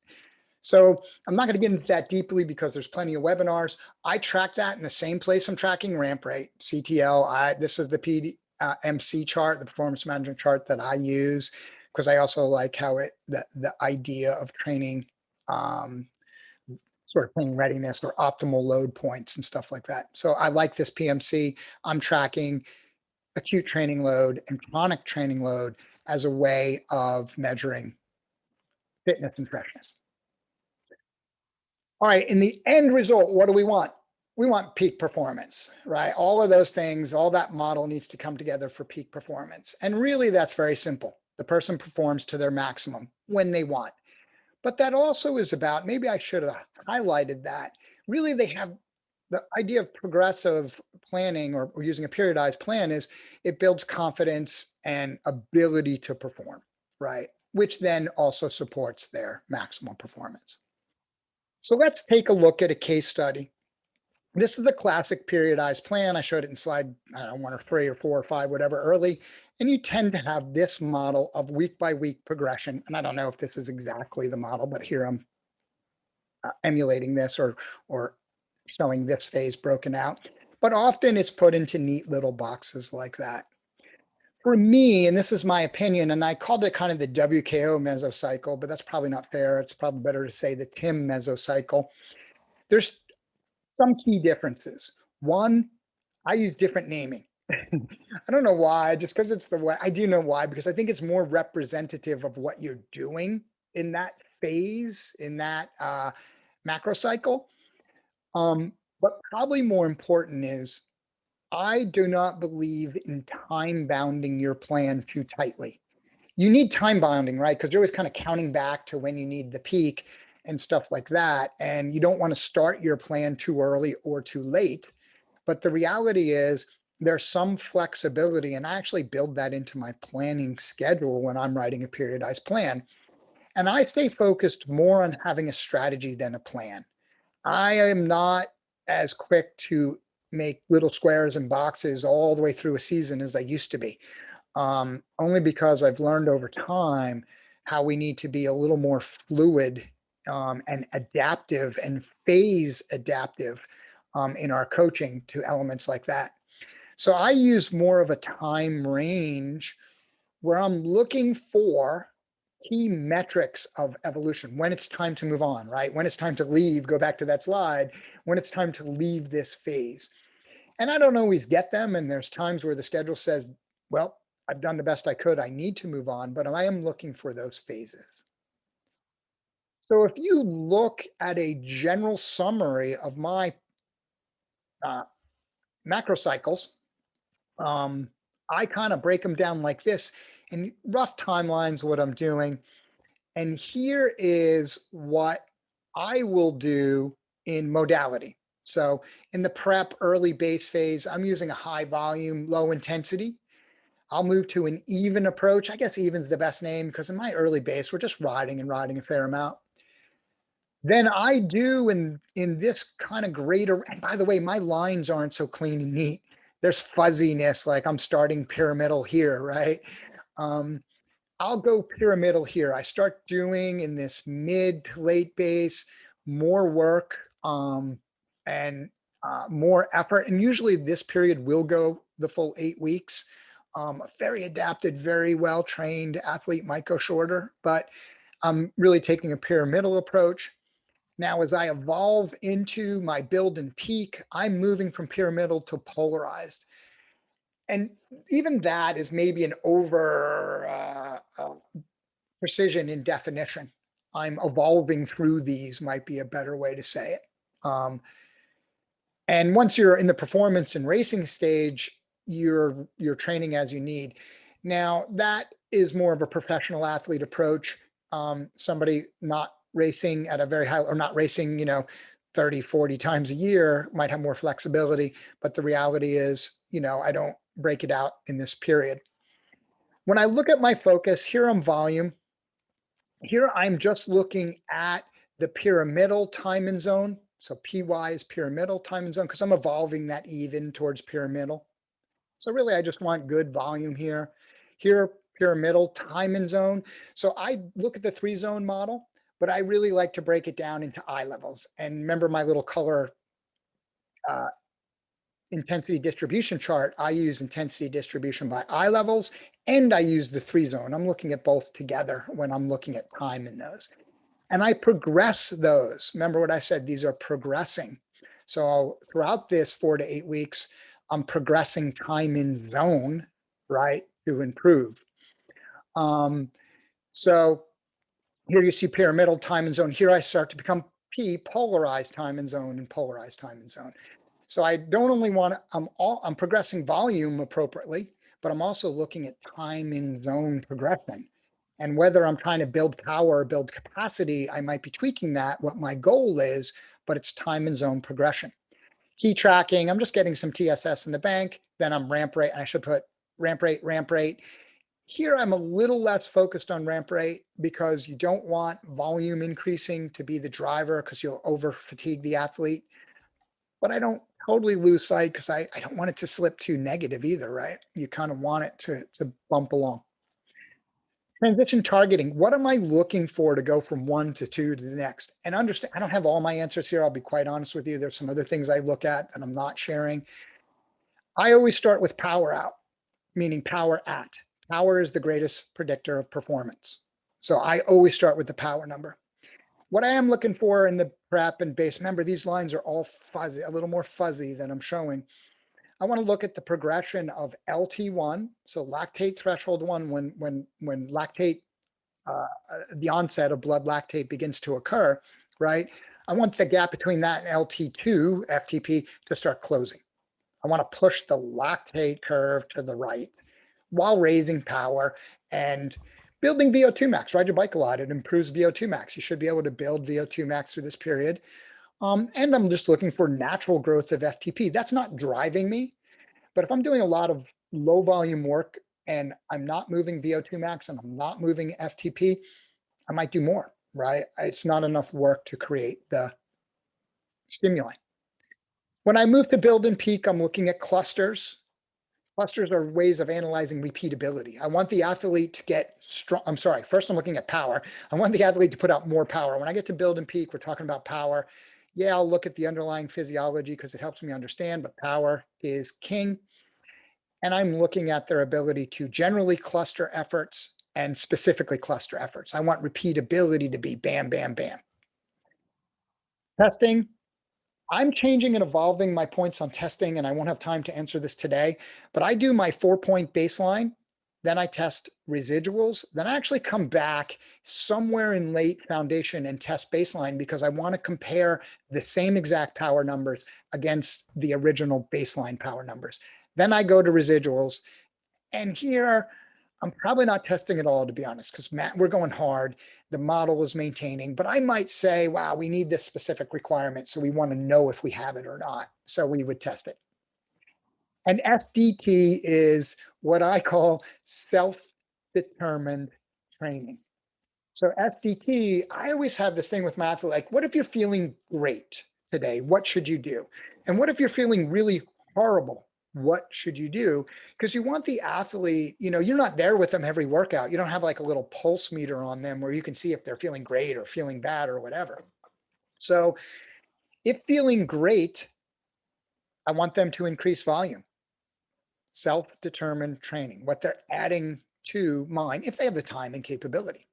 So I'm not going to get into that deeply because there's plenty of webinars. I track that in the same place I'm tracking ramp rate, CTL. This is the PMC chart, the performance management chart that I use because I also like how the idea of training, sort of training readiness or optimal load points and stuff like that. So I like this PMC. I'm tracking acute training load and chronic training load as a way of measuring fitness and freshness. All right, in the end result, what do we want? We want peak performance, right? All of those things, all that model needs to come together for peak performance. And really, that's very simple. The person performs to their maximum when they want. But that also is about, maybe I should have highlighted that, really they have the idea of progressive planning or using a periodized plan is it builds confidence and ability to perform, right? Which then also supports their maximal performance. So let's take a look at a case study. This is the classic periodized plan. I showed it in slide 1 or 3 or 4 or 5, whatever, early. And you tend to have this model of week by week progression. And I don't know if this is exactly the model, but here I'm emulating this or showing this phase broken out. But often it's put into neat little boxes like that. For me, and this is my opinion, and I called it kind of the WKO mesocycle, but that's probably not fair. It's probably better to say the Tim mesocycle. There's some key differences. One, I use different naming. I don't know why, just because it's the way. I do know why, because I think it's more representative of what you're doing in that phase, in that macro cycle. But probably more important is I do not believe in time bounding your plan too tightly. You need time bounding, right? Because you're always kind of counting back to when you need the peak. and stuff like that. And you don't want to start your plan too early or too late. But the reality is there's some flexibility, and I actually build that into my planning schedule when I'm writing a periodized plan. And I stay focused more on having a strategy than a plan. I am not as quick to make little squares and boxes all the way through a season as I used to be, only because I've learned over time how we need to be a little more fluid and adaptive and phase adaptive in our coaching to elements like that. So I use more of a time range where I'm looking for key metrics of evolution, when it's time to move on, right? When it's time to leave, go back to that slide, when it's time to leave this phase. And I don't always get them. And there's times where the schedule says, well, I've done the best I could. I need to move on, but I am looking for those phases. So if you look at a general summary of my uh, macro cycles, I kind of break them down like this in rough timelines, what I'm doing. And here is what I will do in modality. So in the prep early base phase, I'm using a high volume, low intensity. I'll move to an even approach. I guess even's the best name because in my early base, we're just riding a fair amount. Then I do in this kind of greater, and by the way, my lines aren't so clean and neat. There's fuzziness, like I'm starting pyramidal here, right? I'll go pyramidal here. I start doing in this mid to late base, more work and more effort. And usually this period will go the full 8 weeks. A very adapted, very well trained athlete might go shorter, but I'm really taking a pyramidal approach. Now, as I evolve into my build and peak, I'm moving from pyramidal to polarized. And even that is maybe an over precision in definition. I'm evolving through these, might be a better way to say it. And once you're in the performance and racing stage, you're training as you need. Now, that is more of a professional athlete approach. Somebody not racing at a very high, or not racing, 30, 40 times a year might have more flexibility. But the reality is, I don't break it out in this period. When I look at my focus, here I'm volume. Here I'm just looking at the pyramidal time and zone. So PY is pyramidal time and zone because I'm evolving that even towards pyramidal. So really, I just want good volume here. Here, pyramidal time and zone. So I look at the 3-zone model, but I really like to break it down into eye levels. And remember my little color intensity distribution chart. I use intensity distribution by eye levels, and I use the 3-zone. I'm looking at both together when I'm looking at time in those. And I progress those. Remember what I said, these are progressing. So throughout this 4 to 8 weeks, I'm progressing time in zone, right, to improve. So here you see pyramidal time and zone. Here I start to become polarized time and zone and polarized time and zone. So I don't only want to, I'm progressing volume appropriately, but I'm also looking at time in zone progression. And whether I'm trying to build power or build capacity, I might be tweaking that, what my goal is, but it's time and zone progression. Key tracking, I'm just getting some TSS in the bank. Then I'm ramp rate. I should put ramp rate. Here, I'm a little less focused on ramp rate because you don't want volume increasing to be the driver because you'll over fatigue the athlete. But I don't totally lose sight because I don't want it to slip too negative either, right? You kind of want it to bump along. Transition targeting. What am I looking for to go from 1 to 2 to the next? And understand, I don't have all my answers here. I'll be quite honest with you. There's some other things I look at that I'm not sharing. I always start with power out, meaning power at. Power is the greatest predictor of performance. So I always start with the power number. What I am looking for in the prep and base, remember, these lines are all fuzzy, a little more fuzzy than I'm showing. I want to look at the progression of LT1, so lactate threshold 1, when lactate, the onset of blood lactate begins to occur, right? I want the gap between that and LT2, FTP, to start closing. I want to push the lactate curve to the right while raising power and Building VO2 max, ride your bike a lot. It improves VO2 max. You should be able to build VO2 max through this period. And I'm just looking for natural growth of FTP. That's not driving me. But if I'm doing a lot of low volume work and I'm not moving VO2 max and I'm not moving FTP, I might do more, right? It's not enough work to create the stimuli. When I move to build and peak, I'm looking at clusters. Clusters are ways of analyzing repeatability. I want the athlete to get strong. I'm sorry, first I'm looking at power. I want the athlete to put out more power. When I get to build and peak, we're talking about power. Yeah, I'll look at the underlying physiology because it helps me understand, but power is king. And I'm looking at their ability to generally cluster efforts and specifically cluster efforts. I want repeatability to be bam, bam, bam. Testing, I'm changing and evolving my points on testing, and I won't have time to answer this today, but I do my 4-point baseline, then I test residuals, then I actually come back somewhere in late foundation and test baseline because I want to compare the same exact power numbers against the original baseline power numbers. Then I go to residuals, and here I'm probably not testing at all, to be honest, because we're going hard. The model is maintaining, but I might say, wow, we need this specific requirement. So we want to know if we have it or not. So we would test it. And SDT is what I call self-determined training. So SDT, I always have this thing with math, like, what if you're feeling great today? What should you do? And what if you're feeling really horrible? What should you do? Because you want the athlete, you're not there with them every workout. You don't have like a little pulse meter on them where you can see if they're feeling great or feeling bad or whatever. So if feeling great, I want them to increase volume. Self-determined training, what they're adding to mine, if they have the time and capability.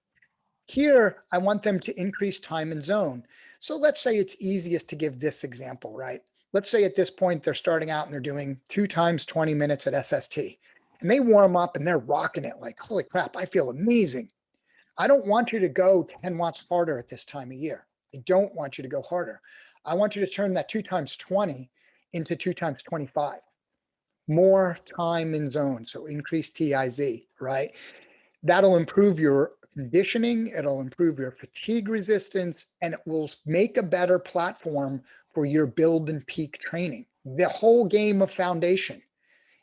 Here, I want them to increase time and zone. So let's say it's easiest to give this example, right? Let's say at this point, they're starting out and they're doing 2 times 20 minutes at SST. And they warm up and they're rocking it like, holy crap, I feel amazing. I don't want you to go 10 watts harder at this time of year. I don't want you to go harder. I want you to turn that 2 times 20 into 2 times 25. More time in zone, so increase TIZ, right? That'll improve your conditioning, it'll improve your fatigue resistance, and it will make a better platform for your build and peak training. The whole game of foundation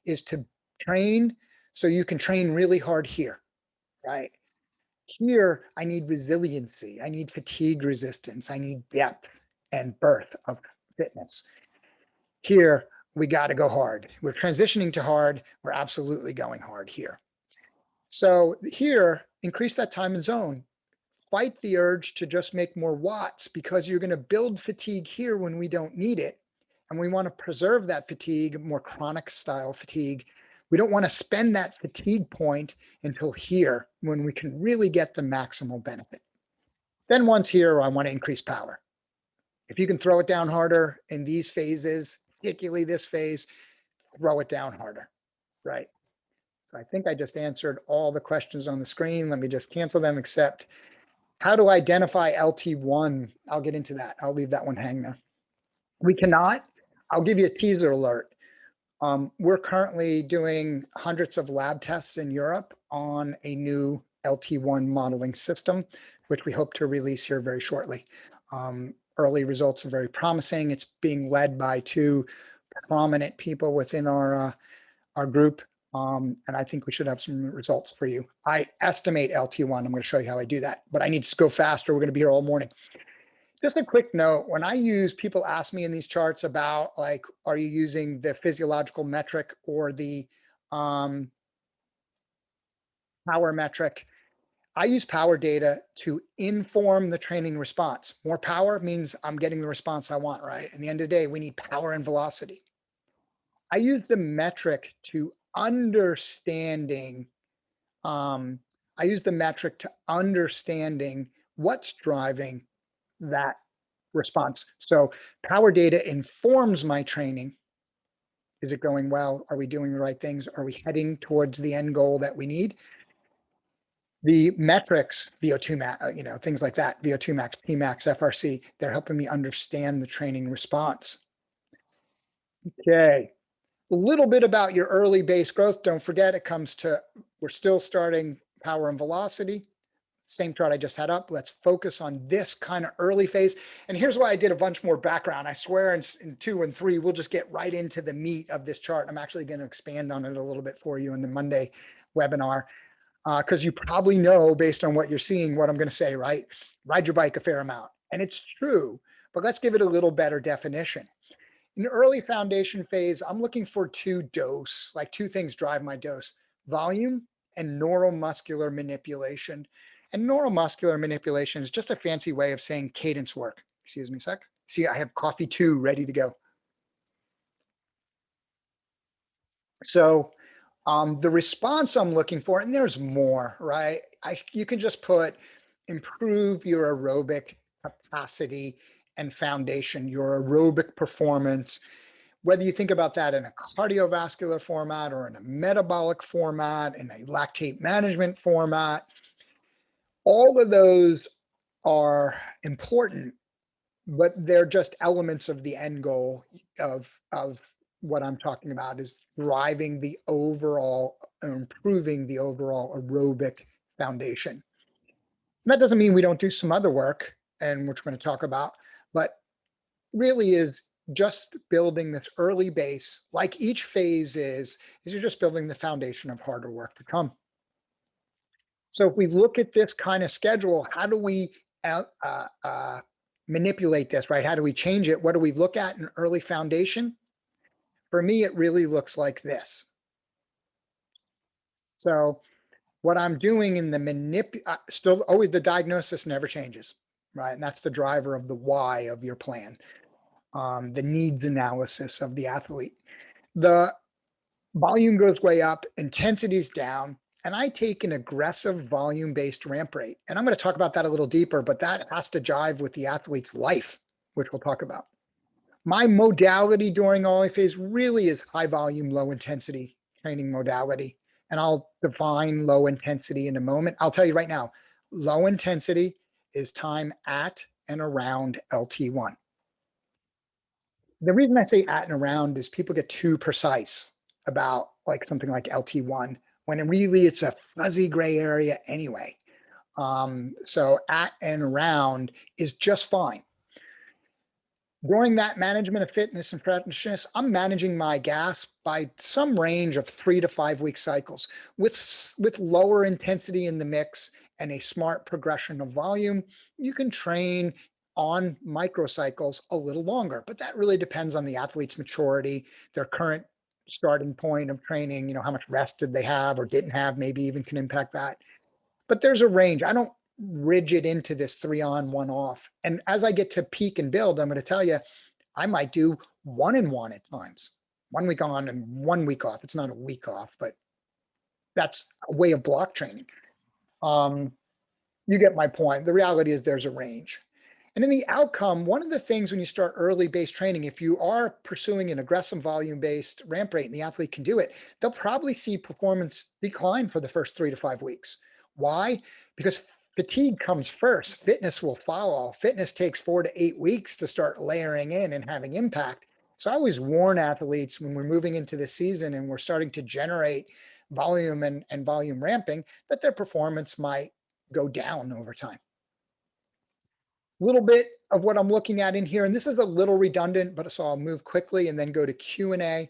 is to train so you can train really hard here, right? Here, I need resiliency, I need fatigue resistance, I need depth and birth of fitness. Here, we got to go hard. We're transitioning to hard. We're absolutely going hard here. So here, increase that time and zone. Fight the urge to just make more watts because you're going to build fatigue here when we don't need it. And we want to preserve that fatigue, more chronic style fatigue. We don't want to spend that fatigue point until here when we can really get the maximal benefit. Then once here, I want to increase power. If you can throw it down harder in these phases, particularly this phase, throw it down harder, right? So I think I just answered all the questions on the screen. Let me just cancel them, except how to identify LT1. I'll get into that. I'll leave that one hang there. We cannot. I'll give you a teaser alert. We're currently doing hundreds of lab tests in Europe on a new LT1 modeling system, which we hope to release here very shortly. Early results are very promising. It's being led by 2 prominent people within our group. And I think we should have some results for you. I estimate LT1. I'm going to show you how I do that, but I need to go faster. We're going to be here all morning. Just a quick note, when I use, people ask me in these charts about like, are you using the physiological metric or the power metric? I use power data to inform the training response. More power means I'm getting the response I want, right? At the end of the day, we need power and velocity. I use the metric to understanding, what's driving that response. So power data informs my training. Is it going well? Are we doing the right things? Are we heading towards the end goal that we need? The metrics, VO2 max, things like that, VO2 max, P max, FRC, they're helping me understand the training response. Okay, a little bit about your early base growth. Don't forget, we're still starting power and velocity. Same chart I just had up. Let's focus on this kind of early phase. And here's why I did a bunch more background. I swear in 2 and 3, we'll just get right into the meat of this chart. I'm actually going to expand on it a little bit for you in the Monday webinar, because you probably know, based on what you're seeing, what I'm going to say, right? Ride your bike a fair amount. And it's true, but let's give it a little better definition. In the early foundation phase, I'm looking for two things drive my dose: volume and neuromuscular manipulation. And neuromuscular manipulation is just a fancy way of saying cadence work. Excuse me a sec. See, I have coffee too, ready to go. So the response I'm looking for, and there's more, right? You can just put improve your aerobic capacity and foundation, your aerobic performance, whether you think about that in a cardiovascular format or in a metabolic format, in a lactate management format. All of those are important, but they're just elements of the end goal of what I'm talking about, is driving the overall, improving the overall aerobic foundation. That doesn't mean we don't do some other work, and which we're going to talk about, but really is just building this early base, like each phase is you're just building the foundation of harder work to come. So if we look at this kind of schedule, how do we manipulate this, right? How do we change it? What do we look at in early foundation? For me, it really looks like this. So what I'm doing in the still always the diagnosis never changes, right? And that's the driver of the why of your plan, the needs analysis of the athlete. The volume goes way up, intensity's down, and I take an aggressive volume-based ramp rate. And I'm going to talk about that a little deeper, but that has to jive with the athlete's life, which we'll talk about. My modality during all phase really is high volume, low intensity training modality. And I'll define low intensity in a moment. I'll tell you right now, low intensity is time at and around LT1. The reason I say at and around is people get too precise about like something like LT1, when really it's a fuzzy gray area anyway. So at and around is just fine. During that management of fitness and freshness, I'm managing my gas by some range of 3 to 5 week cycles with lower intensity in the mix and a smart progression of volume. You can train on microcycles a little longer, but that really depends on the athlete's maturity, their current starting point of training, how much rest did they have or didn't have, maybe even can impact that. But there's a range. I don't rigid into this 3 on, 1 off. And as I get to peak and build, I'm going to tell you, I might do 1 and 1 at times, 1 week on and 1 week off. It's not a week off, but that's a way of block training. You get my point. The reality is there's a range. And in the outcome, one of the things when you start early base training, if you are pursuing an aggressive volume-based ramp rate and the athlete can do it, they'll probably see performance decline for the first 3 to 5 weeks. Why? Because fatigue comes first. Fitness will follow. Fitness takes 4 to 8 weeks to start layering in and having impact. So I always warn athletes when we're moving into the season and we're starting to generate volume and volume ramping, that their performance might go down over time. Little bit of what I'm looking at in here, and this is a little redundant, but so I'll move quickly and then go to Q&A.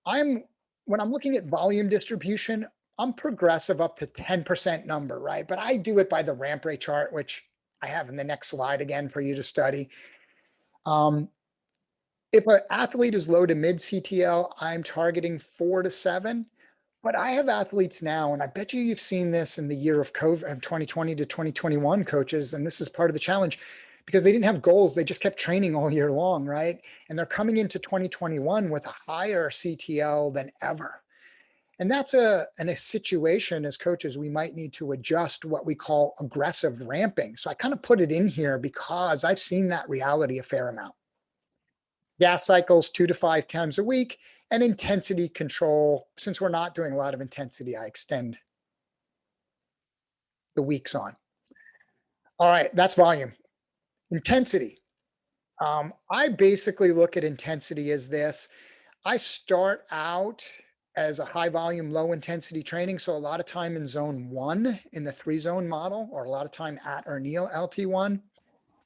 When I'm looking at volume distribution, I'm progressive up to 10% number, right? But I do it by the ramp rate chart, which I have in the next slide again for you to study. If an athlete is low to mid CTL, I'm targeting 4 to 7. But I have athletes now, and I bet you've seen this in the year of COVID, of 2020 to 2021 coaches, and this is part of the challenge because they didn't have goals. They just kept training all year long, right? And they're coming into 2021 with a higher CTL than ever. And that's in a situation as coaches, we might need to adjust what we call aggressive ramping. So I kind of put it in here because I've seen that reality a fair amount. Gas cycles 2 to 5 times a week, and intensity control. Since we're not doing a lot of intensity, I extend the weeks on. All right, that's volume. Intensity. I basically look at intensity as this. I start out as a high volume, low intensity training. So a lot of time in zone 1 in the 3-zone model, or a lot of time at or near LT1.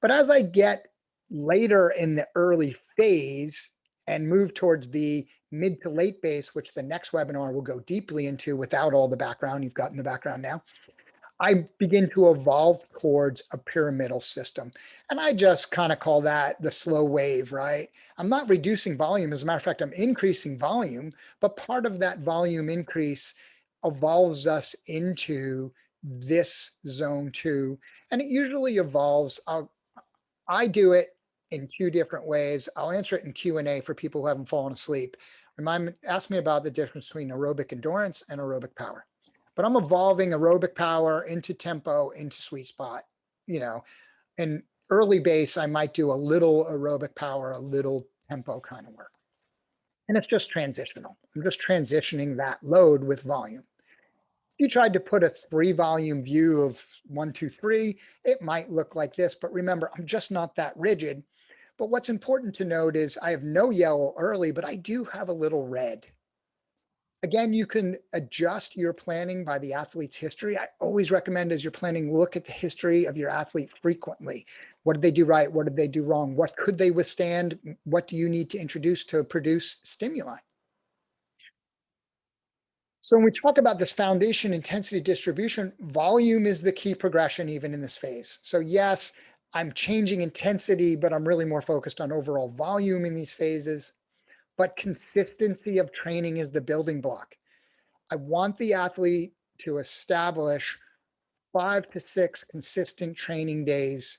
But as I get later in the early phase and move towards the mid to late base, which the next webinar will go deeply into without all the background you've got in the background now, I begin to evolve towards a pyramidal system. And I just kind of call that the slow wave, right? I'm not reducing volume. As a matter of fact, I'm increasing volume, but part of that volume increase evolves us into this zone 2. And it usually evolves. I do it in 2 different ways. I'll answer it in Q&A for people who haven't fallen asleep. Ask me about the difference between aerobic endurance and aerobic power. But I'm evolving aerobic power into tempo, into sweet spot, you know. And early base, I might do a little aerobic power, a little tempo kind of work. And it's just transitional. I'm just transitioning that load with volume. If you tried to put a 3-volume view of 1, 2, 3, it might look like this. But remember, I'm just not that rigid. But what's important to note is I have no yellow early, but I do have a little red. Again, you can adjust your planning by the athlete's history. I always recommend as you're planning, look at the history of your athlete frequently. What did they do right? What did they do wrong? What could they withstand? What do you need to introduce to produce stimuli? So when we talk about this foundation intensity distribution, volume is the key progression even in this phase. So yes, I'm changing intensity, but I'm really more focused on overall volume in these phases. But consistency of training is the building block. I want the athlete to establish 5 to 6 consistent training days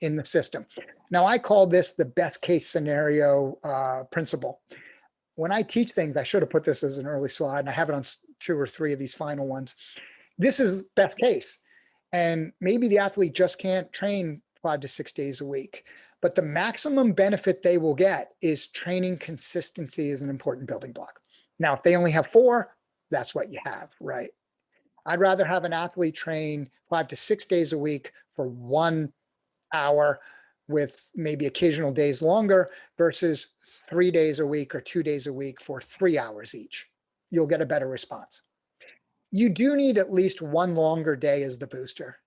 in the system. Now, I call this the best case scenario principle. When I teach things, I should have put this as an early slide, and I have it on 2 or 3 of these final ones. This is best case. And maybe the athlete just can't train 5 to 6 days a week. But the maximum benefit they will get is training consistency is an important building block. Now, if they only have 4, that's what you have, right? I'd rather have an athlete train 5 to 6 days a week for 1 hour with maybe occasional days longer versus 3 days a week or 2 days a week for 3 hours each. You'll get a better response. You do need at least 1 longer day as the booster.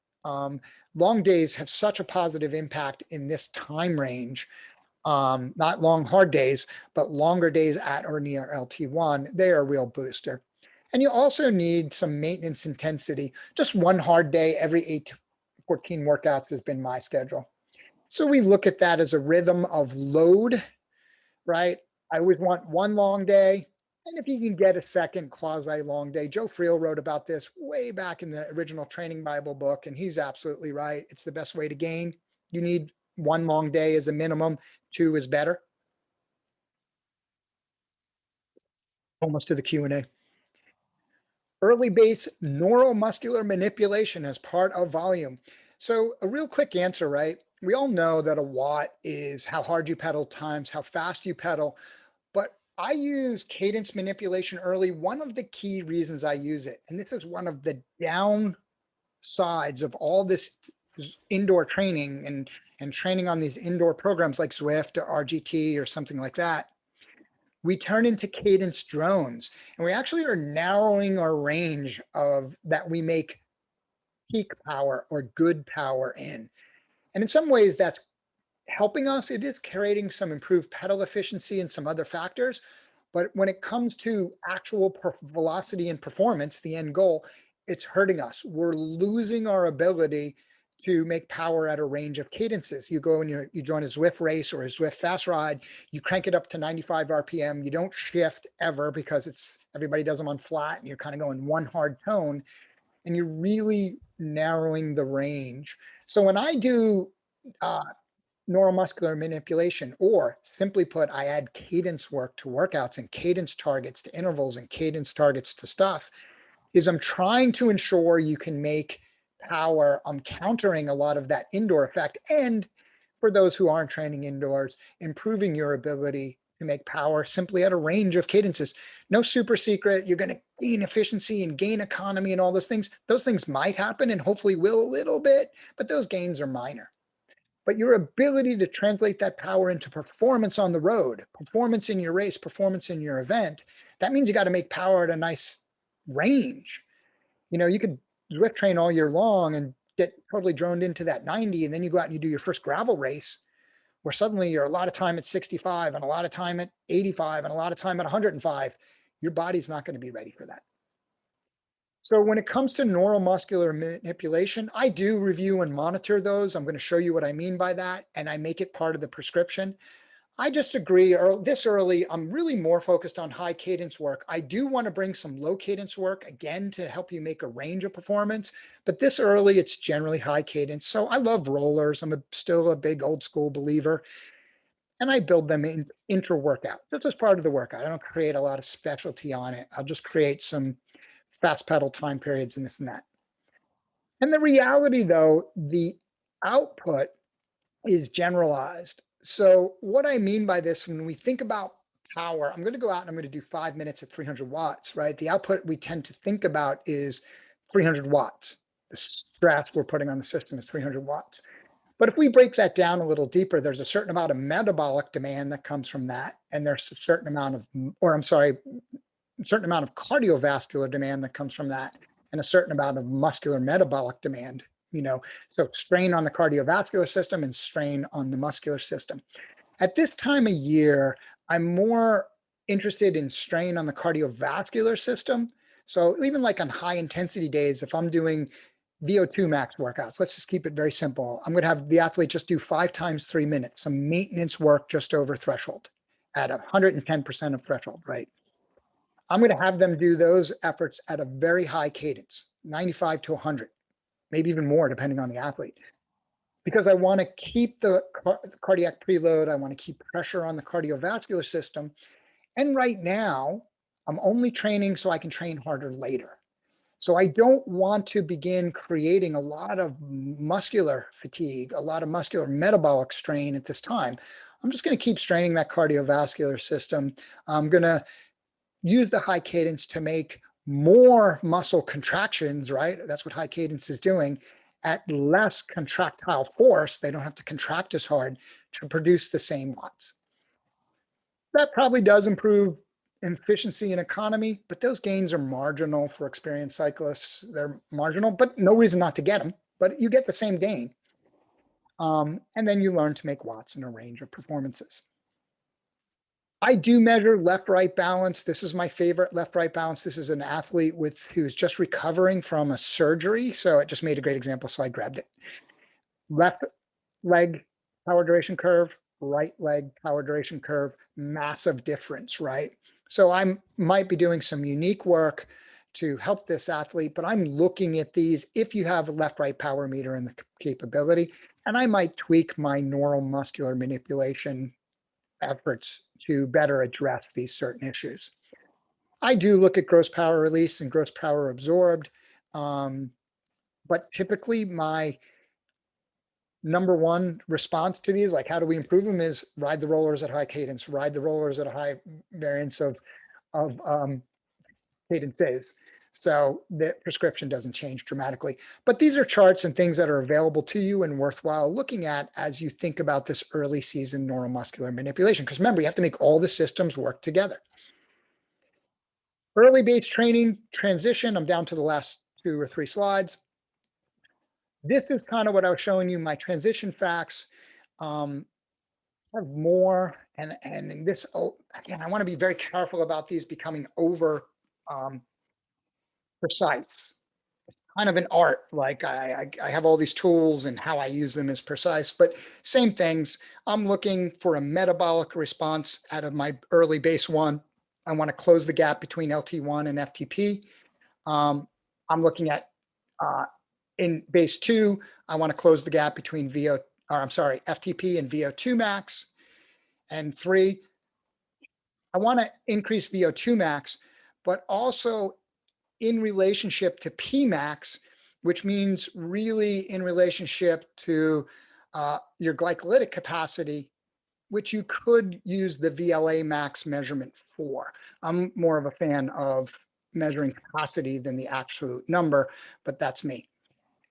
Long days have such a positive impact in this time range. Not long, hard days, but longer days at or near LT1, they are a real booster. And you also need some maintenance intensity. Just 1 hard day every 8 to 14 workouts has been my schedule. So we look at that as a rhythm of load, right? I always want 1 long day. And if you can get a second quasi long day, Joe Friel wrote about this way back in the original Training Bible book, and he's absolutely right. It's the best way to gain. You need 1 long day as a minimum, 2 is better. Almost to the Q&A. Early base neuromuscular manipulation as part of volume. So a real quick answer, right? We all know that a watt is how hard you pedal times how fast you pedal, but I use cadence manipulation early. One of the key reasons I use it, and this is one of the downsides of all this indoor training and training on these indoor programs like Zwift or RGT or something like that, we turn into cadence drones, and we actually are narrowing our range of that we make peak power or good power in. And in some ways that's helping us. It is creating some improved pedal efficiency and some other factors. But when it comes to actual velocity and performance, the end goal, it's hurting us. We're losing our ability to make power at a range of cadences. You go and you join a Zwift race or a Zwift fast ride, you crank it up to 95 RPM. You don't shift ever because everybody does them on flat and you're kind of going 1 hard tone and you're really narrowing the range. So when I do neuromuscular manipulation, or simply put, I add cadence work to workouts and cadence targets to intervals and cadence targets to stuff, is I'm trying to ensure you can make power. I'm countering a lot of that indoor effect. And for those who aren't training indoors, improving your ability to make power simply at a range of cadences. No super secret. You're going to gain efficiency and gain economy and all those things. Those things might happen and hopefully will a little bit, but those gains are minor. But your ability to translate that power into performance on the road, performance in your race, performance in your event, That means you got to make power at a nice range. You could Zwift train all year long and get totally droned into that 90, and then you go out and you do your first gravel race where suddenly you're a lot of time at 65 and a lot of time at 85 and a lot of time at 105. Your body's not going to be ready for that. So when it comes to neuromuscular manipulation, I do review and monitor those. I'm going to show you what I mean by that, and I make it part of the prescription. I just agree this early, I'm really more focused on high cadence work. I do want to bring some low cadence work again to help you make a range of performance, but this early, it's generally high cadence. So I love rollers. I'm still a big old school believer, and I build them in intra-workout. That's just part of the workout. I don't create a lot of specialty on it. I'll just create some fast pedal time periods and this and that. And the reality though, the output is generalized. So what I mean by this, when we think about power, I'm going to go out and I'm going to do 5 minutes at 300 watts, right? The output we tend to think about is 300 watts. The stress we're putting on the system is 300 watts. But if we break that down a little deeper, there's a certain amount of metabolic demand that comes from that. And there's a certain amount of, a certain amount of cardiovascular demand that comes from that, and a certain amount of muscular metabolic demand. So strain on the cardiovascular system and strain on the muscular system. At this time of year, I'm more interested in strain on the cardiovascular system. So even like on high intensity days, if I'm doing VO2 max workouts, let's just keep it very simple. I'm going to have the athlete just do 5 times 3 minutes, some maintenance work just over threshold at 110% of threshold, right? I'm going to have them do those efforts at a very high cadence, 95 to 100. Maybe even more depending on the athlete, because I want to keep the cardiac preload. I want to keep pressure on the cardiovascular system. And right now, I'm only training so I can train harder later. So I don't want to begin creating a lot of muscular fatigue, a lot of muscular metabolic strain at this time. I'm just going to keep straining that cardiovascular system. I'm going to use the high cadence to make more muscle contractions, right? That's what high cadence is doing, at less contractile force. They don't have to contract as hard to produce the same watts. That probably does improve efficiency and economy, but those gains are marginal for experienced cyclists. They're marginal, but no reason not to get them, but you get the same gain. And then you learn to make watts in a range of performances. I do measure left-right balance. This is my favorite left-right balance. This is an athlete who's just recovering from a surgery. So it just made a great example. So I grabbed it. Left leg power duration curve, right leg power duration curve, massive difference, right? So I might be doing some unique work to help this athlete, but I'm looking at these if you have a left-right power meter and the capability, and I might tweak my neuromuscular manipulation efforts to better address these certain issues. I do look at gross power release and gross power absorbed, but typically my number one response to these, like how do we improve them, is ride the rollers at high cadence, ride the rollers at a high variance of cadences. So the prescription doesn't change dramatically. But these are charts and things that are available to you and worthwhile looking at as you think about this early season neuromuscular manipulation. Because remember, you have to make all the systems work together. Early base training transition, I'm down to the last 2 or 3 slides. This is kind of what I was showing you, my transition facts. Have more, and in this, again, I want to be very careful about these becoming over precise. Kind of an art, like I have all these tools and how I use them is precise, but same things. I'm looking for a metabolic response out of my early base 1. I want to close the gap between LT1 and FTP. I'm looking at in base 2, I want to close the gap between FTP and VO2 max. And 3, I want to increase VO2 max, but also in relationship to P max, which means really in relationship to your glycolytic capacity, which you could use the VLA max measurement for. I'm more of a fan of measuring capacity than the absolute number, but that's me.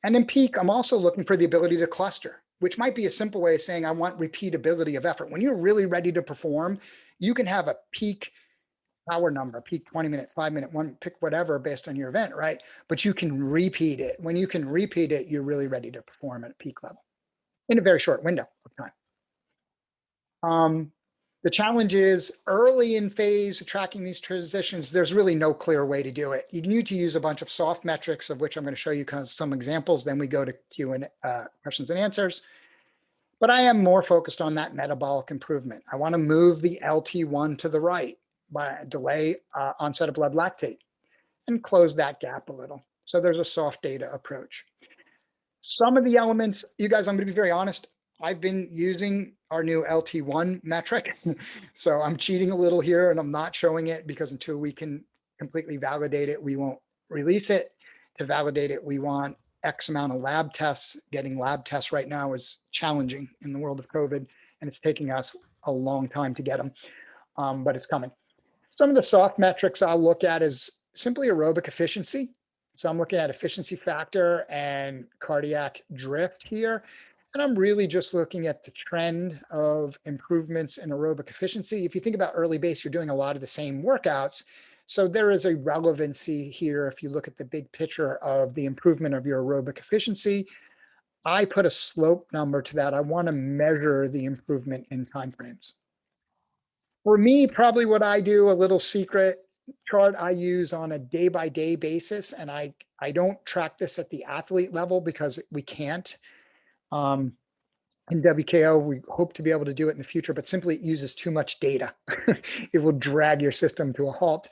And in peak, I'm also looking for the ability to cluster, which might be a simple way of saying I want repeatability of effort. When you're really ready to perform, you can have a peak power number, peak 20-minute, 5-minute, one, pick whatever based on your event, right? But you can repeat it. When you can repeat it, you're really ready to perform at a peak level in a very short window of time. The challenge is early in phase tracking these transitions, there's really no clear way to do it. You need to use a bunch of soft metrics, of which I'm going to show you kind of some examples. Then we go to questions and answers. But I am more focused on that metabolic improvement. I want to move the LT1 to the right by delay onset of blood lactate and close that gap a little. So there's a soft data approach. Some of the elements, you guys, I'm going to be very honest. I've been using our new LT1 metric. So I'm cheating a little here and I'm not showing it because until we can completely validate it, we won't release it. To validate it, we want X amount of lab tests. Getting lab tests right now is challenging in the world of COVID, and it's taking us a long time to get them, but it's coming. Some of the soft metrics I'll look at is simply aerobic efficiency. So I'm looking at efficiency factor and cardiac drift here. And I'm really just looking at the trend of improvements in aerobic efficiency. If you think about early base, you're doing a lot of the same workouts. So there is a relevancy here if you look at the big picture of the improvement of your aerobic efficiency. I put a slope number to that. I want to measure the improvement in timeframes. For me, probably what I do, a little secret chart I use on a day-by-day basis, and I don't track this at the athlete level because we can't. In WKO, we hope to be able to do it in the future, but simply it uses too much data. It will drag your system to a halt.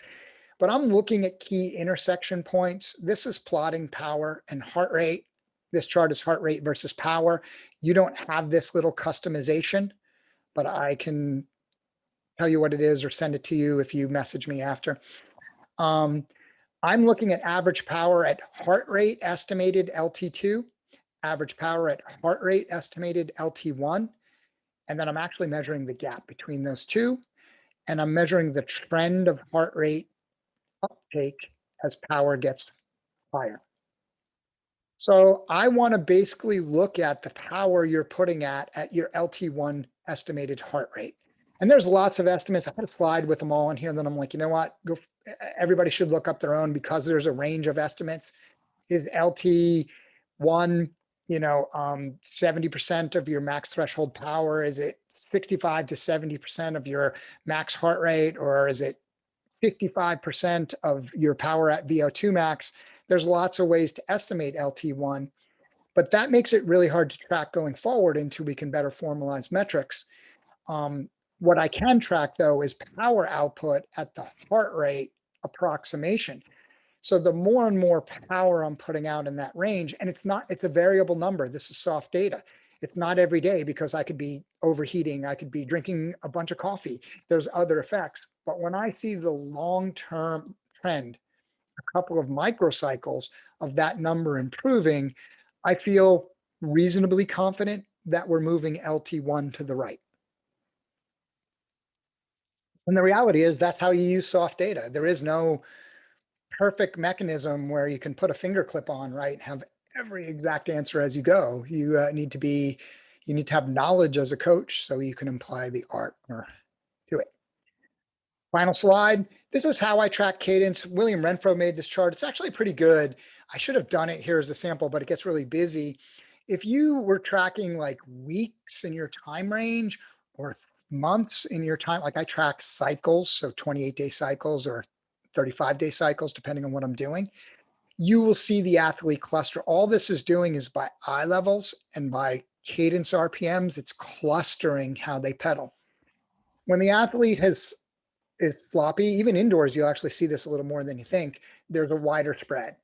But I'm looking at key intersection points. This is plotting power and heart rate. This chart is heart rate versus power. You don't have this little customization, but I can tell you what it is or send it to you if you message me after. I'm looking at average power at heart rate estimated LT2, average power at heart rate estimated LT1, and then I'm actually measuring the gap between those two, and I'm measuring the trend of heart rate uptake as power gets higher. So I want to basically look at the power you're putting at your LT1 estimated heart rate. And there's lots of estimates. I had a slide with them all in here, and then I'm like, you know what? Everybody should look up their own because there's a range of estimates. Is LT1, 70% of your max threshold power? Is it 65 to 70% of your max heart rate? Or is it 55% of your power at VO2 max? There's lots of ways to estimate LT1, but that makes it really hard to track going forward until we can better formalize metrics. What I can track, though, is power output at the heart rate approximation. So the more and more power I'm putting out in that range, and it's a variable number. This is soft data. It's not every day because I could be overheating. I could be drinking a bunch of coffee. There's other effects. But when I see the long-term trend, a couple of microcycles of that number improving, I feel reasonably confident that we're moving LT1 to the right. And the reality is that's how you use soft data. There is no perfect mechanism where you can put a finger clip on, right, and have every exact answer as you go. You need to have knowledge as a coach so you can apply the art to it. Final slide. This is how I track cadence. William Renfro made this chart. It's actually pretty good. I should have done it here as a sample, but it gets really busy. If you were tracking like weeks in your time range or months in your time, like I track cycles, so 28-day cycles or 35-day cycles, depending on what I'm doing, you will see the athlete cluster. All this is doing is by eye levels and by cadence RPMs, it's clustering how they pedal. When the athlete is floppy, even indoors, you'll actually see this a little more than you think. There's a wider spread.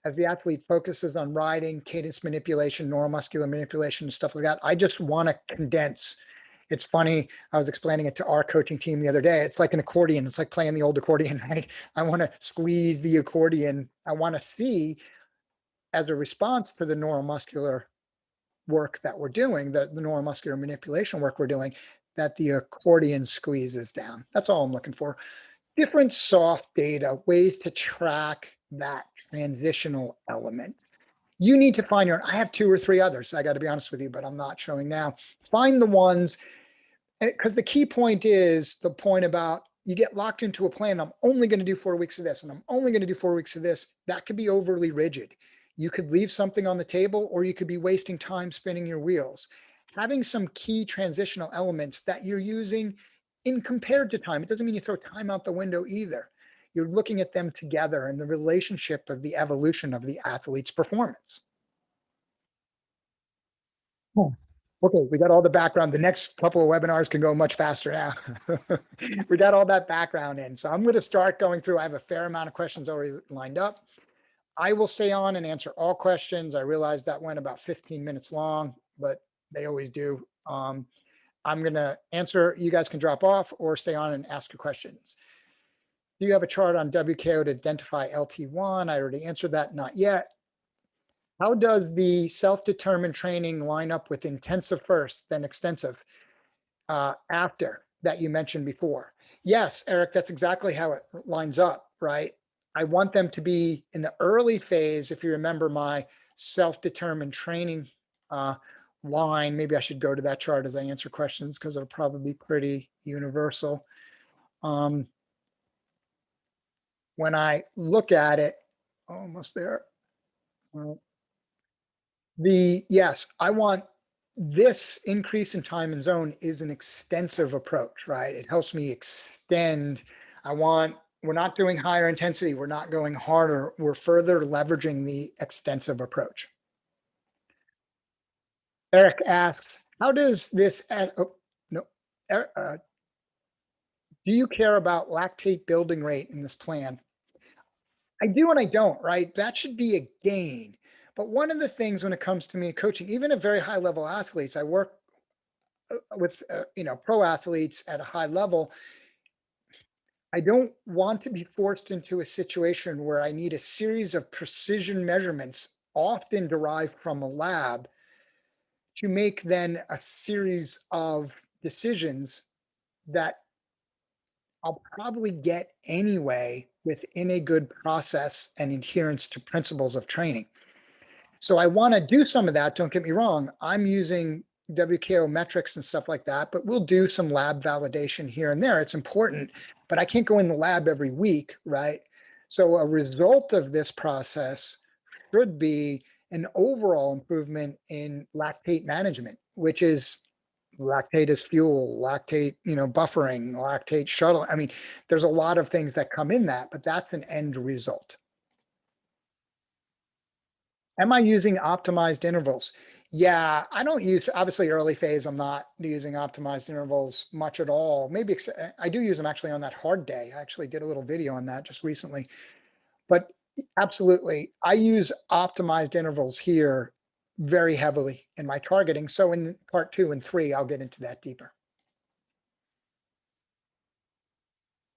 As the athlete focuses on riding, cadence manipulation, neuromuscular manipulation, and stuff like that, I just want to condense. It's funny, I was explaining it to our coaching team the other day. It's like an accordion. It's like playing the old accordion, right? I want to squeeze the accordion. I want to see, as a response to the neuromuscular work that we're doing, the neuromuscular manipulation work we're doing, that the accordion squeezes down. That's all I'm looking for. Different soft data, ways to track that transitional element. You need to find your, I have 2 or 3 others, I got to be honest with you, but I'm not showing now. Find the ones, because the key point is the point about you get locked into a plan. I'm only going to do 4 weeks of this, and I'm only going to do 4 weeks of this. That could be overly rigid. You could leave something on the table, or you could be wasting time spinning your wheels. Having some key transitional elements that you're using in compared to time, it doesn't mean you throw time out the window either. You're looking at them together and the relationship of the evolution of the athlete's performance. Oh, okay, we got all the background. The next couple of webinars can go much faster now. We got all that background in. So I'm going to start going through. I have a fair amount of questions already lined up. I will stay on and answer all questions. I realize that went about 15 minutes long, but they always do. I'm going to answer. You guys can drop off or stay on and ask your questions. Do you have a chart on WKO to identify LT1? I already answered that. Not yet. How does the self-determined training line up with intensive first, then extensive after that you mentioned before? Yes, Eric, that's exactly how it lines up, right? I want them to be in the early phase. If you remember my self-determined training line, maybe I should go to that chart as I answer questions because it'll probably be pretty universal. When I look at it, almost there. Yes, I want this increase in time and zone is an extensive approach, right? It helps me extend. We're not doing higher intensity. We're not going harder. We're further leveraging the extensive approach. Eric asks, how does this, do you care about lactate building rate in this plan? I do and I don't, right? That should be a gain. But one of the things when it comes to me coaching, even at very high level athletes, I work with, pro athletes at a high level. I don't want to be forced into a situation where I need a series of precision measurements, often derived from a lab, to make then a series of decisions that I'll probably get anyway within a good process and adherence to principles of training. So I want to do some of that. Don't get me wrong. I'm using WKO metrics and stuff like that, but we'll do some lab validation here and there. It's important, but I can't go in the lab every week, right? So a result of this process should be an overall improvement in lactate management, which is lactate as fuel, lactate, buffering, lactate shuttle. I mean, there's a lot of things that come in that, but that's an end result. Am I using optimized intervals? Yeah, I don't use, obviously early phase, I'm not using optimized intervals much at all. Maybe I do use them actually on that hard day. I actually did a little video on that just recently. But absolutely, I use optimized intervals here very heavily in my targeting. So in part 2 and 3, I'll get into that deeper.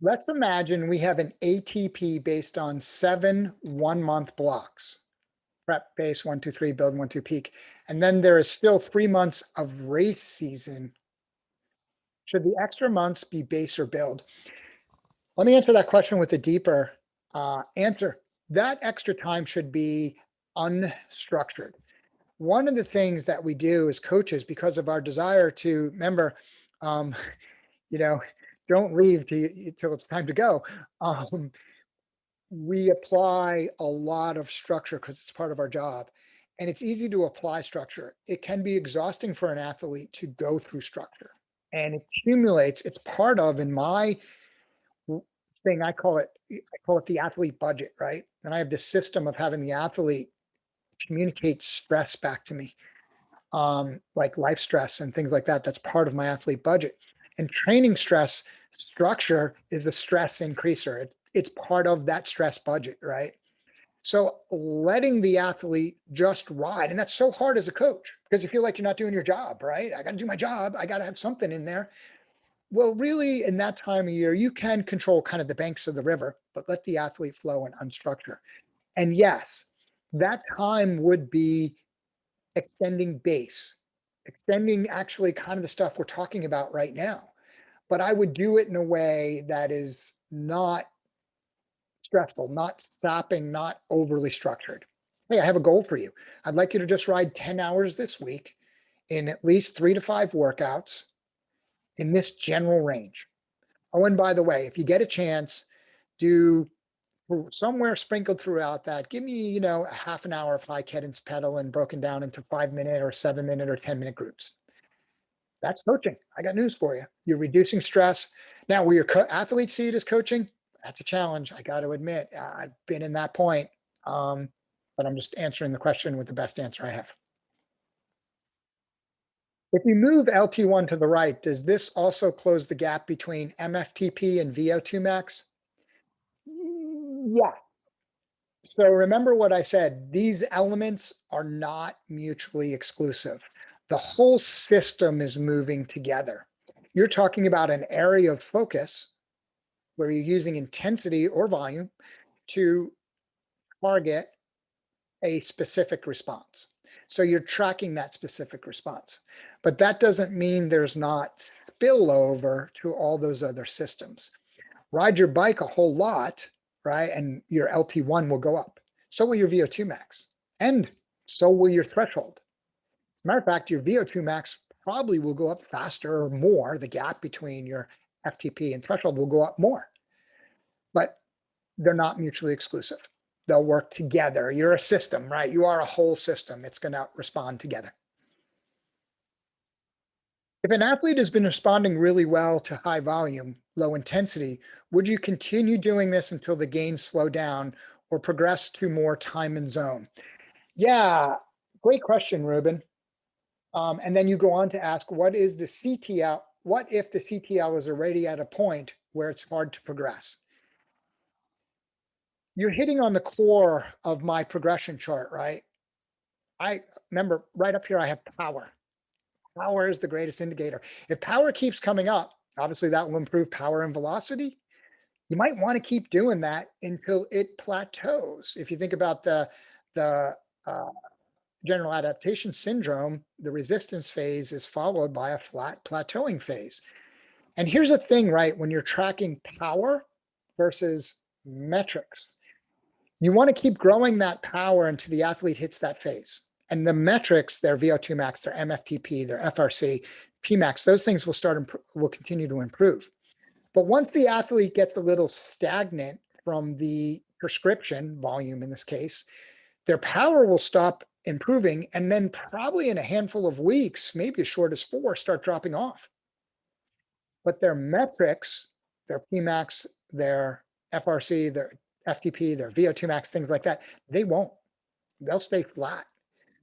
Let's imagine we have an ATP based on 7 one-month blocks. Prep, base, 1, 2, 3, build, 1, 2, peak. And then there is still 3 months of race season. Should the extra months be base or build? Let me answer that question with a deeper answer. That extra time should be unstructured. One of the things that we do as coaches, because of our desire to remember, don't leave till it's time to go. We apply a lot of structure because it's part of our job. And it's easy to apply structure. It can be exhausting for an athlete to go through structure. And it accumulates, it's part of, in my thing, I call it the athlete budget, right? And I have this system of having the athlete communicate stress back to me, like life stress and things like that. That's part of my athlete budget. And training stress structure is a stress increaser. It's part of that stress budget, right? So letting the athlete just ride, and that's so hard as a coach because you feel like you're not doing your job, right? I got to do my job. I got to have something in there. Well, really, in that time of year, you can control kind of the banks of the river, but let the athlete flow and unstructure. And yes, that time would be extending base, extending actually kind of the stuff we're talking about right now. But I would do it in a way that is not stressful, not stopping, not overly structured. Hey, I have a goal for you. I'd like you to just ride 10 hours this week in at least 3 to 5 workouts in this general range. Oh, and by the way, if you get a chance, do somewhere sprinkled throughout that, give me, a half an hour of high cadence pedal and broken down into 5 minute or 7 minute or 10 minute groups. That's coaching. I got news for you. You're reducing stress. Now, where your athletes see it as coaching, that's a challenge. I got to admit, I've been in that point. But I'm just answering the question with the best answer I have. If you move LT1 to the right, does this also close the gap between MFTP and VO2 max? Yeah. So remember what I said, these elements are not mutually exclusive. The whole system is moving together. You're talking about an area of focus where you're using intensity or volume to target a specific response. So you're tracking that specific response. But that doesn't mean there's not spillover to all those other systems. Ride your bike a whole lot, right? And your LT1 will go up. So will your VO2 max. And so will your threshold. As a matter of fact, your VO2 max probably will go up faster or more. The gap between your FTP and threshold will go up more. But they're not mutually exclusive. They'll work together. You're a system, right? You are a whole system. It's going to respond together. If an athlete has been responding really well to high volume, low intensity, would you continue doing this until the gains slow down or progress to more time and zone? Yeah, great question, Ruben. And then you go on to ask, what is the CTL? What if the CTL is already at a point where it's hard to progress? You're hitting on the core of my progression chart, right? I remember right up here, I have power. Power is the greatest indicator. If power keeps coming up, obviously that will improve power and velocity. You might want to keep doing that until it plateaus. If you think about the general adaptation syndrome, the resistance phase is followed by a flat plateauing phase. And here's the thing, right? When you're tracking power versus metrics, you want to keep growing that power until the athlete hits that phase. And the metrics, their VO2 max, their MFTP, their FRC, Pmax, those things will continue to improve. But once the athlete gets a little stagnant from the prescription volume, in this case, their power will stop improving, and then probably in a handful of weeks, maybe as short as 4, start dropping off. But their metrics, their Pmax, their FRC, their FTP, their VO2 max, things like that, they won't. They'll stay flat.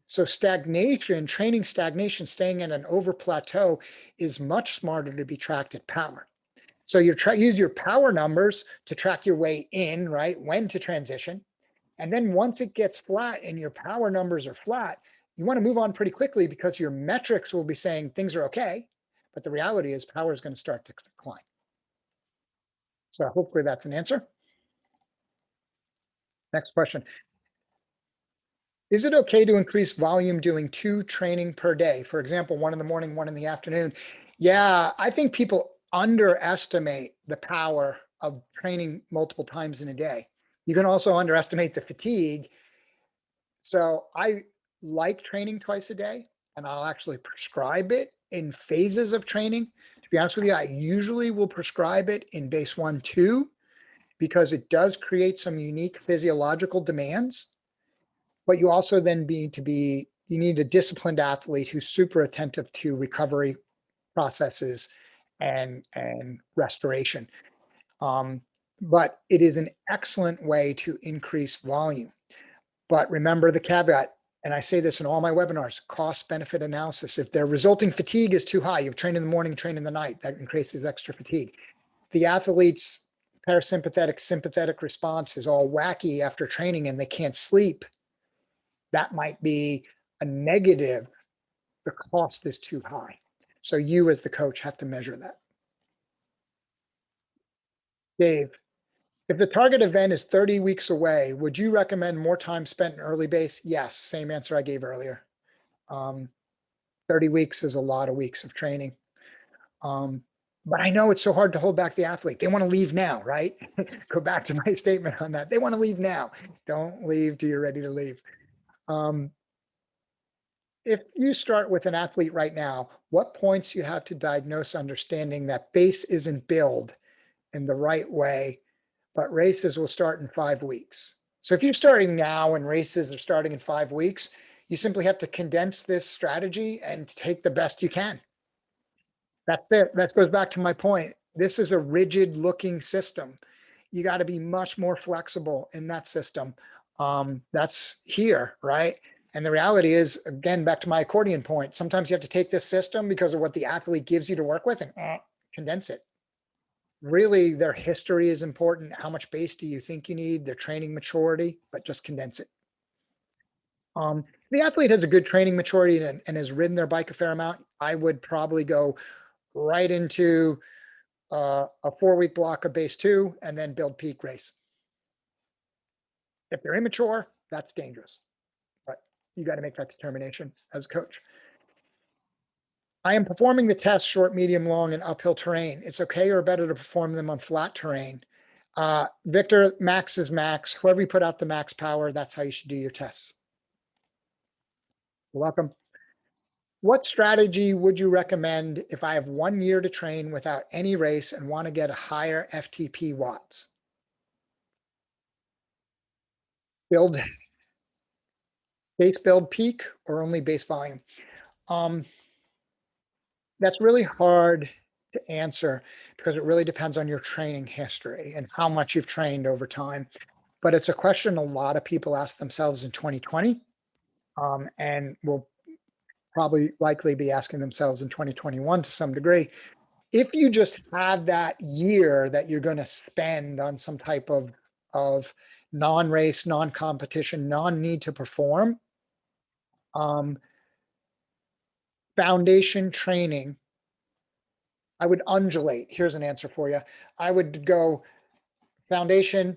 So stagnation, training stagnation, staying at an over plateau is much smarter to be tracked at power. So you use your power numbers to track your way in, right? When to transition. And then once it gets flat and your power numbers are flat, you want to move on pretty quickly because your metrics will be saying things are okay. But the reality is power is going to start to decline. So hopefully that's an answer. Next question. Is it okay to increase volume doing 2 training per day? For example, 1 in the morning, 1 in the afternoon. Yeah, I think people underestimate the power of training multiple times in a day. You can also underestimate the fatigue. So I like training twice a day, and I'll actually prescribe it in phases of training. To be honest with you, I usually will prescribe it in base 1, 2, because it does create some unique physiological demands. But you also then you need a disciplined athlete who's super attentive to recovery processes and restoration. But it is an excellent way to increase volume. But remember the caveat, and I say this in all my webinars, cost benefit analysis. If their resulting fatigue is too high, you've trained in the morning, trained in the night, that increases extra fatigue. The athlete's parasympathetic, sympathetic response is all wacky after training and they can't sleep. That might be a negative. The cost is too high. So you as the coach have to measure that. Dave, if the target event is 30 weeks away, would you recommend more time spent in early base? Yes, same answer I gave earlier. 30 weeks is a lot of weeks of training. But I know it's so hard to hold back the athlete. They want to leave now, right? Go back to my statement on that. They want to leave now. Don't leave till you're ready to leave. If you start with an athlete right now, what points you have to diagnose understanding that base isn't build in the right way, but races will start in 5 weeks. So if you're starting now and races are starting in 5 weeks, you simply have to condense this strategy and take the best you can. That's it. That goes back to my point. This is a rigid looking system. You got to be much more flexible in that system. That's here, right? And the reality is, again, back to my accordion point, sometimes you have to take this system because of what the athlete gives you to work with and condense it. Really, their history is important. How much base do you think you need? Their training maturity, but just condense it. The athlete has a good training maturity and has ridden their bike a fair amount. I would probably go right into a 4-week block of base 2 and then build peak race. If they're immature, that's dangerous, but you got to make that determination as a coach. I am performing the test short, medium, long, and uphill terrain. It's okay or better to perform them on flat terrain. Victor, max is max. Whoever you put out the max power, that's how you should do your tests. You're welcome. What strategy would you recommend if I have 1 year to train without any race and want to get a higher FTP watts? Build base build peak or only base volume? That's really hard to answer because it really depends on your training history and how much you've trained over time. But it's a question a lot of people ask themselves in 2020, and will probably likely be asking themselves in 2021 to some degree. If you just have that year that you're going to spend on some type of non-race, non-competition, non-need to perform, foundation training, I would undulate. Here's an answer for you. I would go foundation,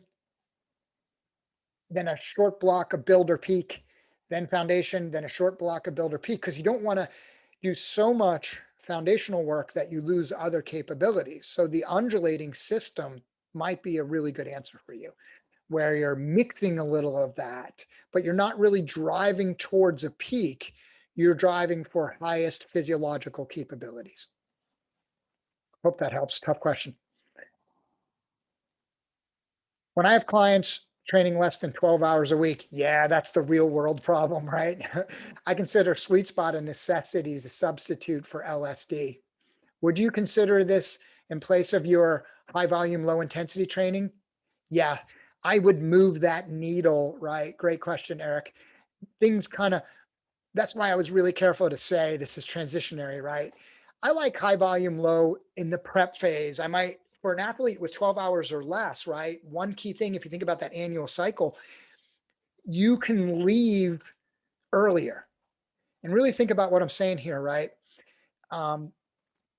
then a short block of builder peak, then foundation, then a short block of builder peak, because you don't want to do so much foundational work that you lose other capabilities. So the undulating system might be a really good answer for you, where you're mixing a little of that, but you're not really driving towards a peak. You're driving for highest physiological capabilities. Hope that helps. Tough question. When I have clients training less than 12 hours a week, yeah, that's the real world problem, right? I consider sweet spot a necessity as a substitute for LSD. Would you consider this in place of your high volume, low intensity training? Yeah, I would move that needle, right? Great question, Eric. Things kind of, that's why I was really careful to say this is transitionary, right? I like high volume, low in the prep phase. I might, for an athlete with 12 hours or less, right? One key thing, if you think about that annual cycle, you can leave earlier and really think about what I'm saying here, right? One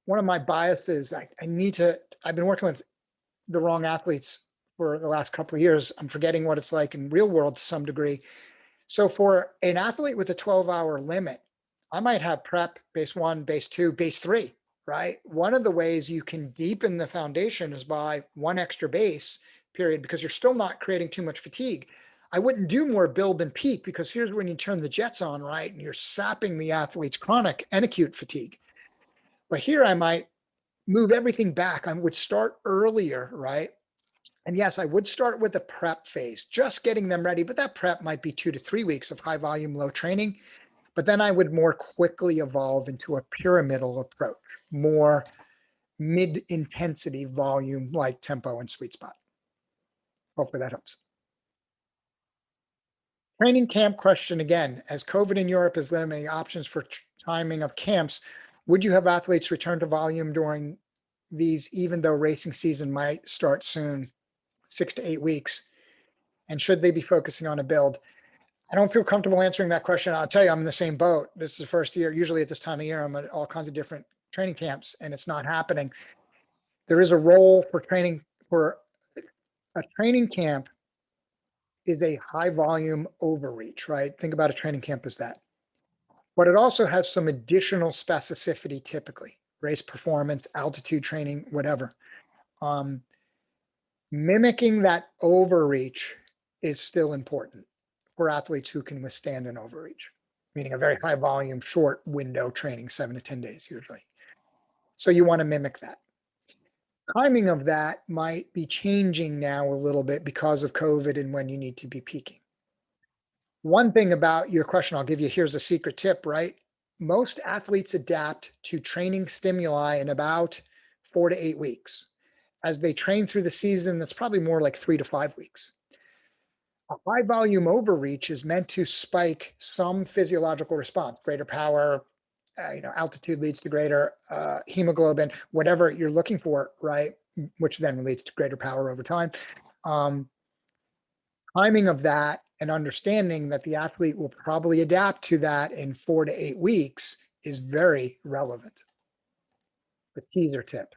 of my biases, I've been working with the wrong athletes for the last couple of years. I'm forgetting what it's like in real world to some degree. So for an athlete with a 12-hour limit, I might have prep, base 1, base 2, base 3, right? One of the ways you can deepen the foundation is by one extra base period, because you're still not creating too much fatigue. I wouldn't do more build and peak, because here's when you turn the jets on, right? And you're sapping the athlete's chronic and acute fatigue. But here I might move everything back. I would start earlier, right? And yes, I would start with the prep phase, just getting them ready, but that prep might be 2 to 3 weeks of high volume, low training. But then I would more quickly evolve into a pyramidal approach, more mid intensity volume like tempo and sweet spot. Hopefully that helps. Training camp question again. As COVID in Europe is limiting options for timing of camps, would you have athletes return to volume during these, even though racing season might start soon, 6 to 8 weeks? And should they be focusing on a build? I don't feel comfortable answering that question. I'll tell you, I'm in the same boat. This is the first year. Usually at this time of year, I'm at all kinds of different training camps, and it's not happening. There is a role for training. For a training camp is a high volume overreach, right? Think about a training camp as that. But it also has some additional specificity, typically race performance, altitude training, whatever. Mimicking that overreach is still important for athletes who can withstand an overreach, meaning a very high volume, short window training, 7 to 10 days usually. So you want to mimic that. Timing of that might be changing now a little bit because of COVID and when you need to be peaking. One thing about your question, I'll give you, here's a secret tip, right? Most athletes adapt to training stimuli in about 4 to 8 weeks. As they train through the season, that's probably more like 3 to 5 weeks. A high volume overreach is meant to spike some physiological response, greater power, altitude leads to greater hemoglobin, whatever you're looking for, right? Which then leads to greater power over time. Um, Timing of that and understanding that the athlete will probably adapt to that in 4 to 8 weeks is very relevant. The teaser tip.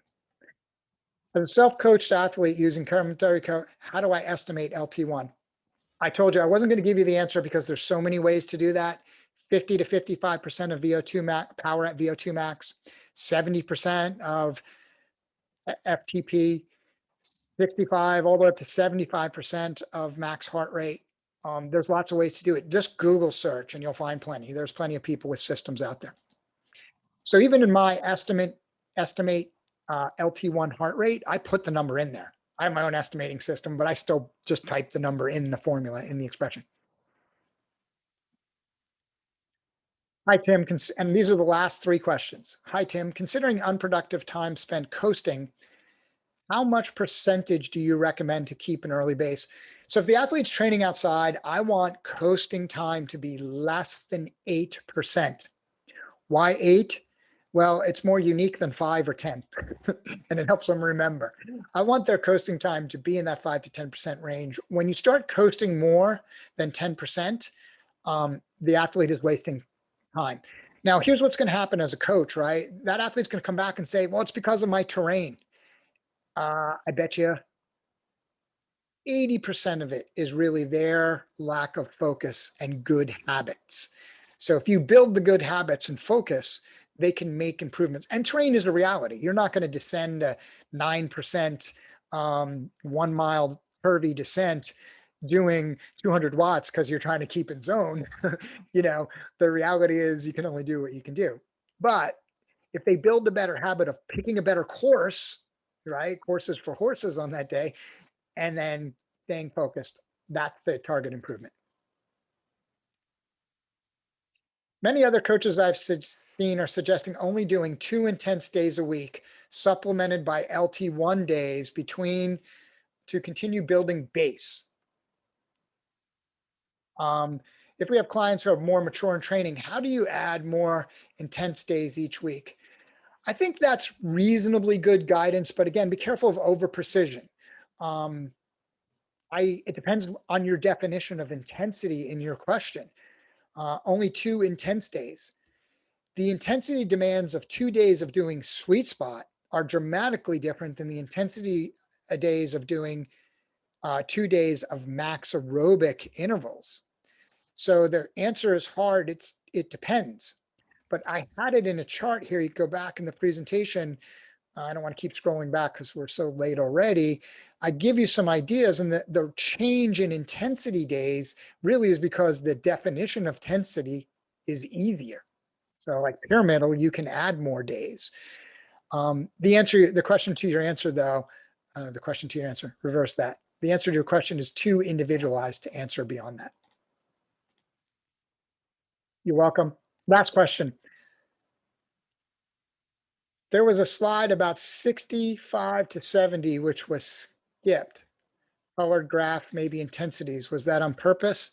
As a self-coached athlete using complementary code, how do I estimate LT1? I told you I wasn't going to give you the answer because there's so many ways to do that. 50 to 55% of VO2 max, power at VO2 max, 70% of FTP, 65 all the way up to 75% of max heart rate. There's lots of ways to do it. Just Google search and you'll find plenty. There's plenty of people with systems out there. So even in my estimate LT1 heart rate, I put the number in there. I have my own estimating system, but I still just type the number in the formula, in the expression. Hi, Tim. And these are the last 3 questions. Hi, Tim. Considering unproductive time spent coasting, how much percentage do you recommend to keep an early base? So if the athlete's training outside, I want coasting time to be less than 8%. Why 8? Well, it's more unique than 5 or 10, and it helps them remember. I want their coasting time to be in that 5 to 10% range. When you start coasting more than 10%, the athlete is wasting time. Now, here's what's going to happen as a coach, right? That athlete's going to come back and say, well, it's because of my terrain. I bet you 80% of it is really their lack of focus and good habits. So if you build the good habits and focus, they can make improvements. And terrain is a reality. You're not going to descend a 9% 1 mile curvy descent doing 200 watts because you're trying to keep it zone. The reality is you can only do what you can do. But if they build a better habit of picking a better course, right? Courses for horses on that day, and then staying focused, that's the target improvement. Many other coaches I've seen are suggesting only doing 2 intense days a week, supplemented by LT1 days between to continue building base. If we have clients who are more mature in training, how do you add more intense days each week? I think that's reasonably good guidance, but again, be careful of over precision. It depends on your definition of intensity in your question. Only 2 intense days. The intensity demands of 2 days of doing sweet spot are dramatically different than the intensity days of doing 2 days of max aerobic intervals. So the answer is hard. It depends. But I had it in a chart here. You go back in the presentation. I don't want to keep scrolling back because we're so late already. I give you some ideas, and the change in intensity days really is because the definition of intensity is easier. So like pyramidal, you can add more days. The question to your answer, though, reverse that. The answer to your question is too individualized to answer beyond that. You're welcome. Last question. There was a slide about 65 to 70, which was skipped. Colored graph, maybe intensities. Was that on purpose?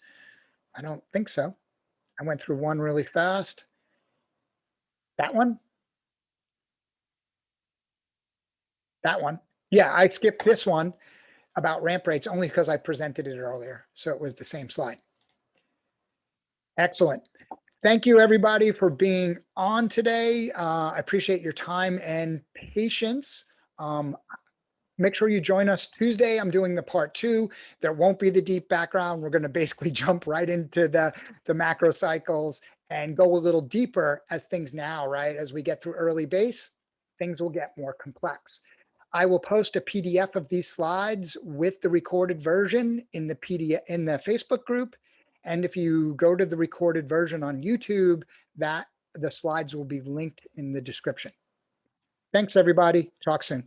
I don't think so. I went through one really fast. That one? That one. Yeah, I skipped this one about ramp rates only because I presented it earlier. So it was the same slide. Excellent. Thank you, everybody, for being on today. I appreciate your time and patience. Make sure you join us Tuesday. I'm doing the part 2. There won't be the deep background. We're going to basically jump right into the macro cycles and go a little deeper as things now, right? As we get through early base, things will get more complex. I will post a PDF of these slides with the recorded version in the Facebook group. And if you go to the recorded version on YouTube, the slides will be linked in the description. Thanks, everybody. Talk soon.